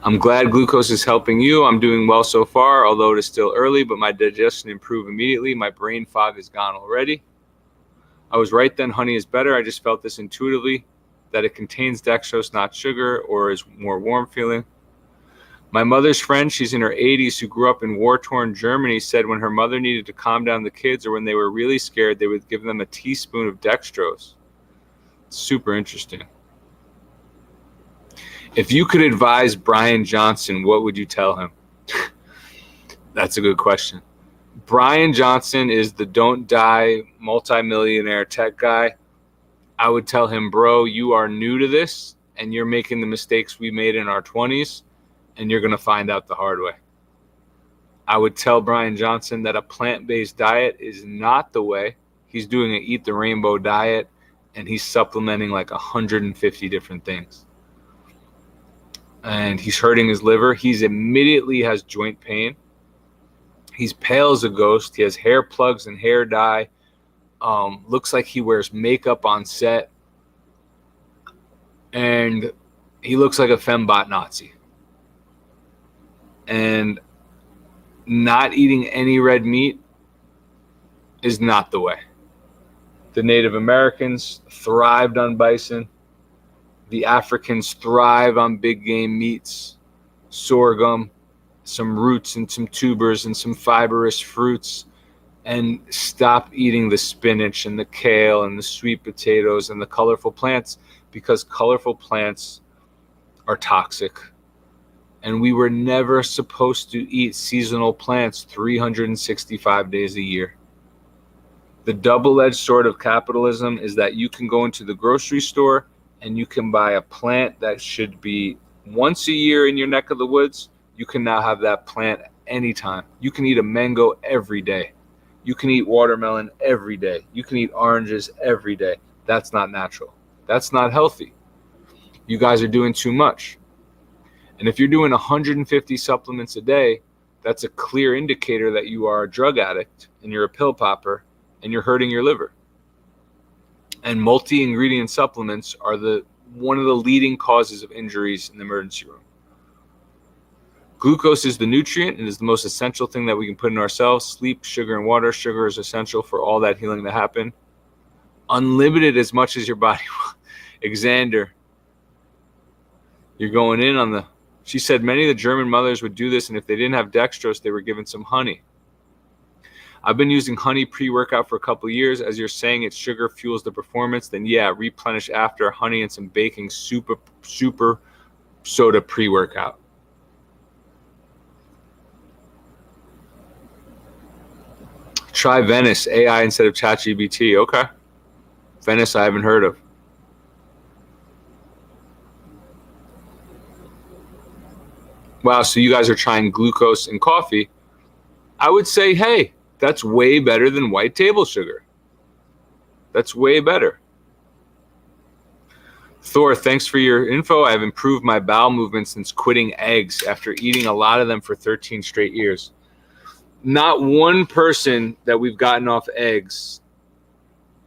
I'm glad glucose is helping you. I'm doing well so far, although it is still early, but my digestion improved immediately. My brain fog is gone already. I was right then, honey is better. I just felt this intuitively, that it contains dextrose, not sugar, or is more warm feeling. My mother's friend, she's in her 80s, who grew up in war-torn Germany, said when her mother needed to calm down the kids or when they were really scared, they would give them a teaspoon of dextrose. Super interesting. If you could advise Brian Johnson, what would you tell him? That's a good question. Brian Johnson is the don't die multimillionaire tech guy. I would tell him, bro, you are new to this and you're making the mistakes we made in our 20s, and you're going to find out the hard way. I would tell Brian Johnson that a plant-based diet is not the way. He's doing an Eat the Rainbow diet, and he's supplementing like 150 different things. And he's hurting his liver. He's immediately has joint pain. He's pale as a ghost. He has hair plugs and hair dye. looks like he wears makeup on set, and he looks like a fembot Nazi. And not eating any red meat is not the way. The Native Americans thrived on bison. The Africans thrive on big game meats, sorghum, some roots and some tubers and some fibrous fruits, and stop eating the spinach and the kale and the sweet potatoes and the colorful plants, because colorful plants are toxic. And we were never supposed to eat seasonal plants 365 days a year. The double-edged sword of capitalism is that you can go into the grocery store and you can buy a plant that should be once a year in your neck of the woods. You can now have that plant anytime. You can eat a mango every day. You can eat watermelon every day. You can eat oranges every day. That's not natural. That's not healthy. You guys are doing too much. And if you're doing 150 supplements a day, that's a clear indicator that you are a drug addict and you're a pill popper and you're hurting your liver. And multi-ingredient supplements are one of the leading causes of injuries in the emergency room. Glucose is the nutrient and is the most essential thing that we can put in ourselves. Sleep, sugar, and water. Sugar is essential for all that healing to happen. Unlimited as much as your body wants. Xander, you're going in on the... She said many of the German mothers would do this, and if they didn't have dextrose, they were given some honey. I've been using honey pre-workout for a couple of years. As you're saying, its sugar fuels the performance. Then, yeah, replenish after honey and some baking super soda pre-workout. Try Venice, AI instead of ChatGPT. Okay. Venice, I haven't heard of. Wow, so you guys are trying glucose in coffee. I would say, hey, that's way better than white table sugar. That's way better. Thor, thanks for your info. I've improved my bowel movement since quitting eggs after eating a lot of them for 13 straight years. Not one person that we've gotten off eggs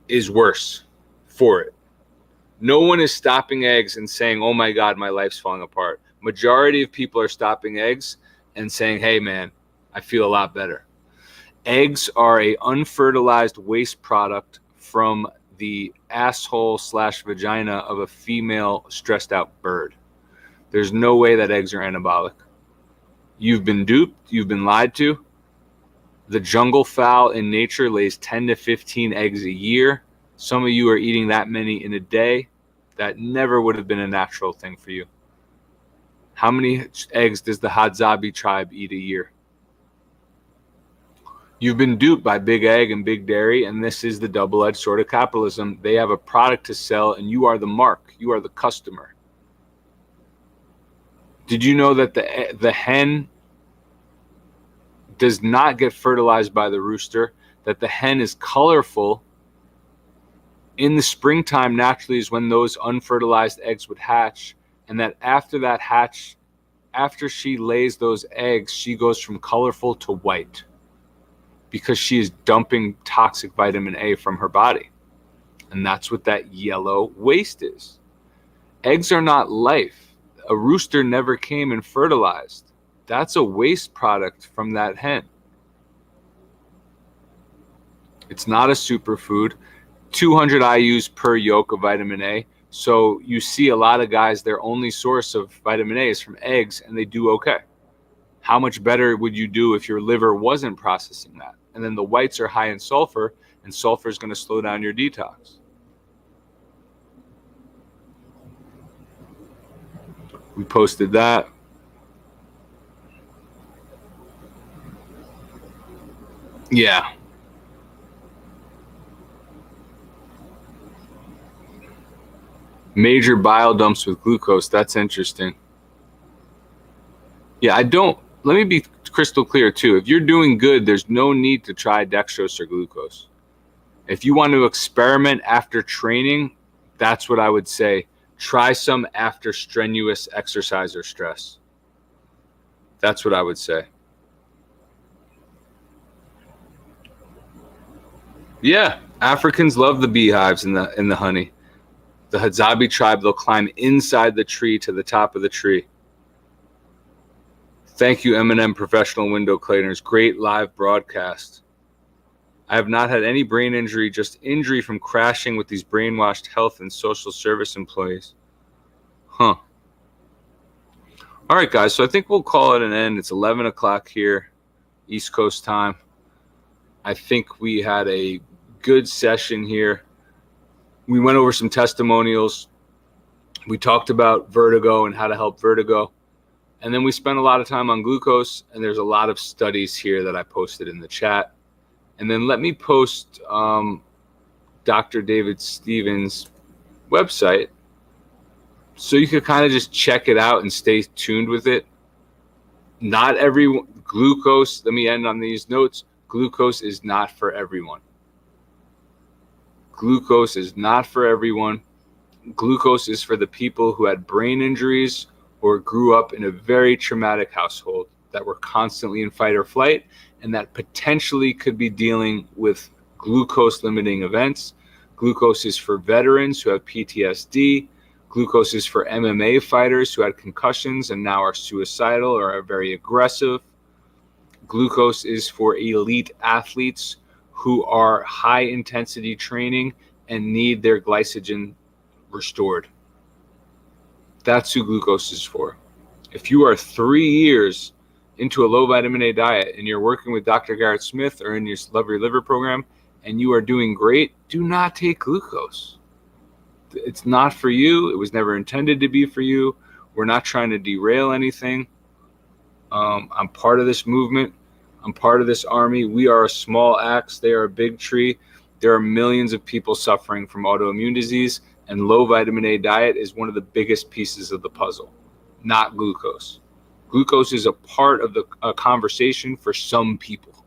is worse for it. No one is stopping eggs and saying, oh my God, my life's falling apart. Majority of people are stopping eggs and saying, hey man, I feel a lot better. Eggs are a unfertilized waste product from the asshole/vagina of a female stressed out bird. There's no way that eggs are anabolic. You've been duped. You've been lied to. The jungle fowl in nature lays 10 to 15 eggs a year. Some of you are eating that many in a day. That never would have been a natural thing for you. How many eggs does the Hadzabe tribe eat a year? You've been duped by Big Egg and Big Dairy, and this is the double-edged sword of capitalism. They have a product to sell, and you are the mark. You are the customer. Did you know that the hen does not get fertilized by the rooster, that the hen is colorful? In the springtime, naturally, is when those unfertilized eggs would hatch, and that after that hatch, after she lays those eggs, she goes from colorful to white because she is dumping toxic vitamin A from her body. And that's what that yellow waste is. Eggs are not life. A rooster never came and fertilized. That's a waste product from that hen. It's not a superfood. 200 IUs per yolk of vitamin A. So you see a lot of guys, their only source of vitamin A is from eggs, and they do okay. How much better would you do if your liver wasn't processing that? And then the whites are high in sulfur, and sulfur is going to slow down your detox. We posted that. Yeah. Major bile dumps with glucose. That's interesting. Yeah, let me be crystal clear too. If you're doing good, there's no need to try dextrose or glucose. If you want to experiment after training, that's what I would say. Try some after strenuous exercise or stress. That's what I would say. Yeah, Africans love the beehives and the honey. The Hadzabe tribe, they'll climb inside the tree to the top of the tree. Thank you, M&M Professional Window Cleaners. Great live broadcast. I have not had any brain injury, just injury from crashing with these brainwashed health and social service employees. Huh. All right, guys, so I think we'll call it an end. It's 11 o'clock here, East Coast time. I think we had a good session here. We went over some testimonials. We talked about vertigo and how to help vertigo. And then we spent a lot of time on glucose, and there's a lot of studies here that I posted in the chat. And then let me post Dr. David Stevens' website so you could kind of just check it out and stay tuned with it. Not every glucose, let me end on these notes. Glucose is not for everyone. Glucose is not for everyone. Glucose is for the people who had brain injuries or grew up in a very traumatic household that were constantly in fight or flight and that potentially could be dealing with glucose limiting events. Glucose is for veterans who have PTSD. Glucose is for MMA fighters who had concussions and now are suicidal or are very aggressive. Glucose is for elite athletes who are high intensity training and need their glycogen restored. That's who glucose is for. If you are 3 years into a low vitamin A diet and you're working with Dr. Garrett Smith or in your Love Your Liver program and you are doing great, do not take glucose. It's not for you. It was never intended to be for you. We're not trying to derail anything. I'm part of this movement. I'm part of this army. We are a small axe. They are a big tree. There are millions of people suffering from autoimmune disease, and low vitamin A diet is one of the biggest pieces of the puzzle, not glucose. Glucose is a part of the conversation for some people.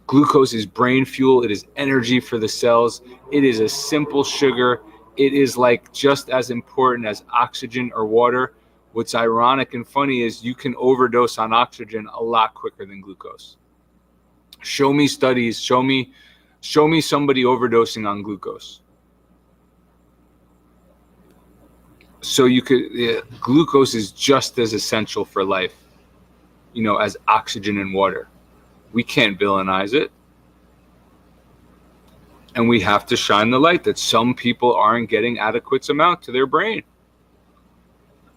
Glucose is brain fuel. It is energy for the cells. It is a simple sugar. It is like just as important as oxygen or water. What's ironic and funny is you can overdose on oxygen a lot quicker than glucose. Show me studies. Show me somebody overdosing on glucose. So glucose is just as essential for life, as oxygen and water. We can't villainize it. And we have to shine the light that some people aren't getting adequate amount to their brain.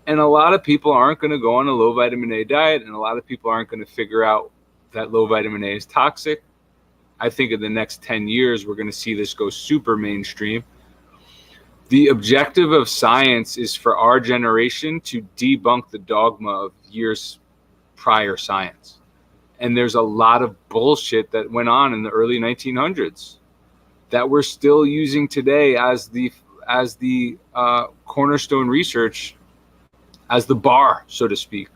And a lot of people aren't going to go on a low vitamin A diet, and a lot of people aren't going to figure out that low vitamin A is toxic. I think in the next 10 years, we're going to see this go super mainstream. The objective of science is for our generation to debunk the dogma of years prior science. And there's a lot of bullshit that went on in the early 1900s that we're still using today as the cornerstone research, as the bar, so to speak.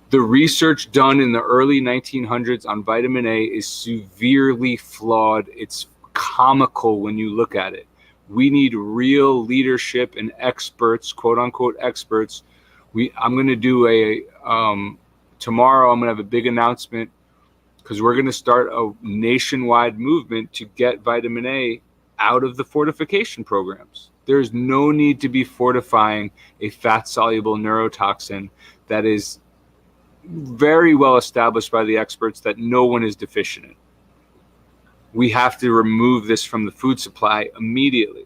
The research done in the early 1900s on vitamin A is severely flawed. It's comical when you look at it. We need real leadership and experts, quote unquote experts. I'm going to do tomorrow I'm going to have a big announcement because we're going to start a nationwide movement to get vitamin A out of the fortification programs. There's no need to be fortifying a fat-soluble neurotoxin that is very well established by the experts that no one is deficient in. We have to remove this from the food supply immediately.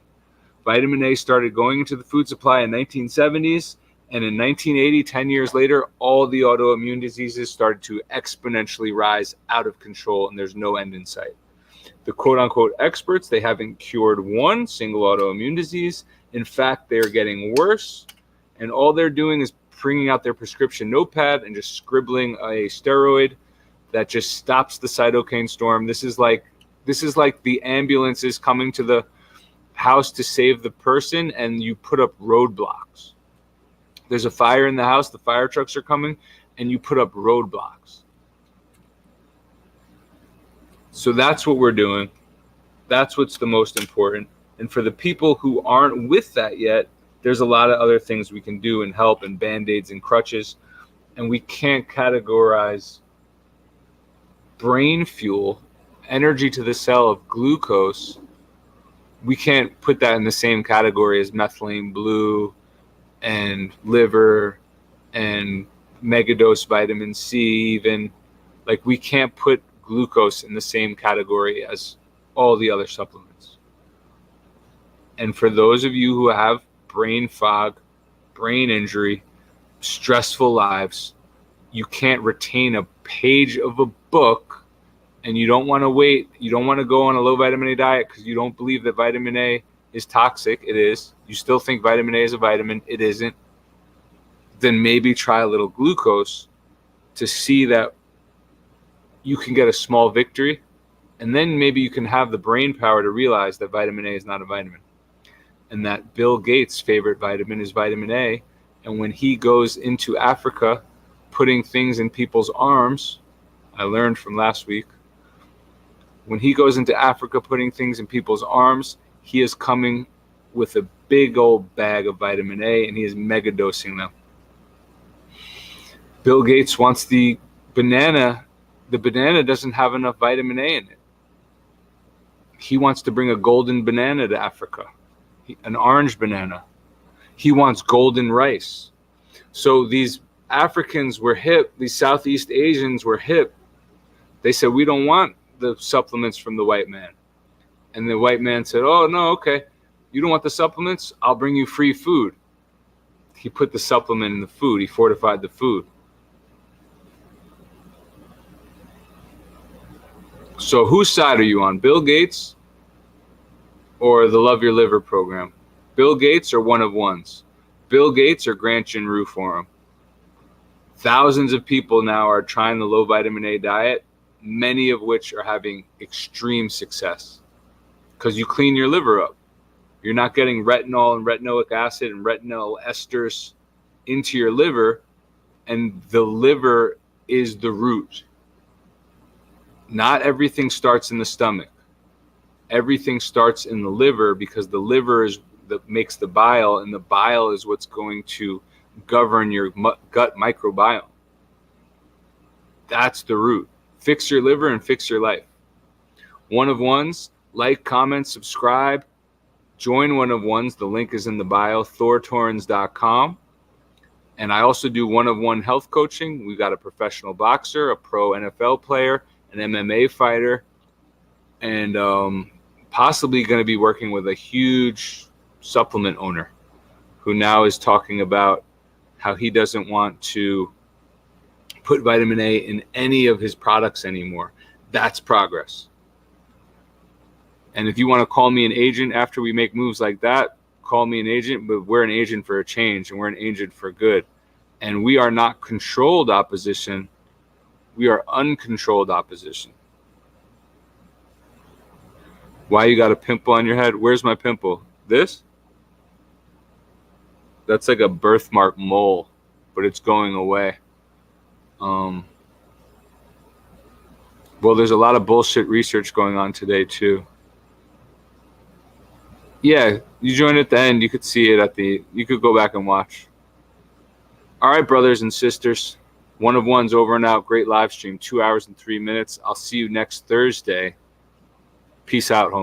Vitamin A started going into the food supply in 1970s, and in 1980, 10 years later, all the autoimmune diseases started to exponentially rise out of control, and there's no end in sight. The quote-unquote experts, they haven't cured one single autoimmune disease. In fact, they're getting worse, and all they're doing is bringing out their prescription notepad and just scribbling a steroid that just stops the cytokine storm. This is like the ambulance is coming to the house to save the person, and you put up roadblocks. There's a fire in the house, the fire trucks are coming, and you put up roadblocks. So that's what we're doing. That's what's the most important. And for the people who aren't with that yet, there's a lot of other things we can do and help, and Band-Aids and crutches. And we can't categorize brain fuel energy to the cell of glucose, we can't put that in the same category as methylene blue and liver and megadose vitamin C even. Like, we can't put glucose in the same category as all the other supplements. And for those of you who have brain fog, brain injury, stressful lives, you can't retain a page of a book, and you don't want to wait. You don't want to go on a low vitamin A diet because you don't believe that vitamin A is toxic. It is. You still think vitamin A is a vitamin. It isn't. Then maybe try a little glucose to see that you can get a small victory, and then maybe you can have the brain power to realize that vitamin A is not a vitamin, and that Bill Gates' favorite vitamin is vitamin A. And when he goes into Africa putting things in people's arms, I learned from last week, when he goes into Africa putting things in people's arms, he is coming with a big old bag of vitamin A, and he is mega dosing them. Bill Gates wants the banana. The banana doesn't have enough vitamin A in it. He wants to bring a golden banana to Africa, an orange banana. He wants golden rice. So these Africans were hip, these Southeast Asians were hip. They said, we don't want the supplements from the white man. And the white man said, oh, no, okay. You don't want the supplements? I'll bring you free food. He put the supplement in the food. He fortified the food. So whose side are you on, Bill Gates or the Love Your Liver program? Bill Gates or one of ones? Bill Gates or Grant Jinru Forum? Thousands of people now are trying the low vitamin A diet, many of which are having extreme success because you clean your liver up. You're not getting retinol and retinoic acid and retinol esters into your liver, and the liver is the root. Not everything starts in the stomach. Everything starts in the liver because the liver is that makes the bile, and the bile is what's going to govern your gut microbiome. That's the root. Fix your liver and fix your life. One of ones, like, comment, subscribe, join one of ones. The link is in the bio, thortorrens.com. And I also do one-of-one health coaching. We've got a professional boxer, a pro NFL player, an MMA fighter, and possibly going to be working with a huge supplement owner who now is talking about how he doesn't want to put vitamin A in any of his products anymore. That's progress. And if you want to call me an agent after we make moves like that, call me an agent, but we're an agent for a change, and we're an agent for good. And we are not controlled opposition. We are uncontrolled opposition. Why you got a pimple on your head? Where's my pimple? This? That's like a birthmark mole, but it's going away. Well, there's a lot of bullshit research going on today too. Yeah, you joined at the end. You could see it you could go back and watch. All right, brothers and sisters. One of one's over and out. Great live stream. 2 hours and 3 minutes. I'll see you next Thursday. Peace out, homie.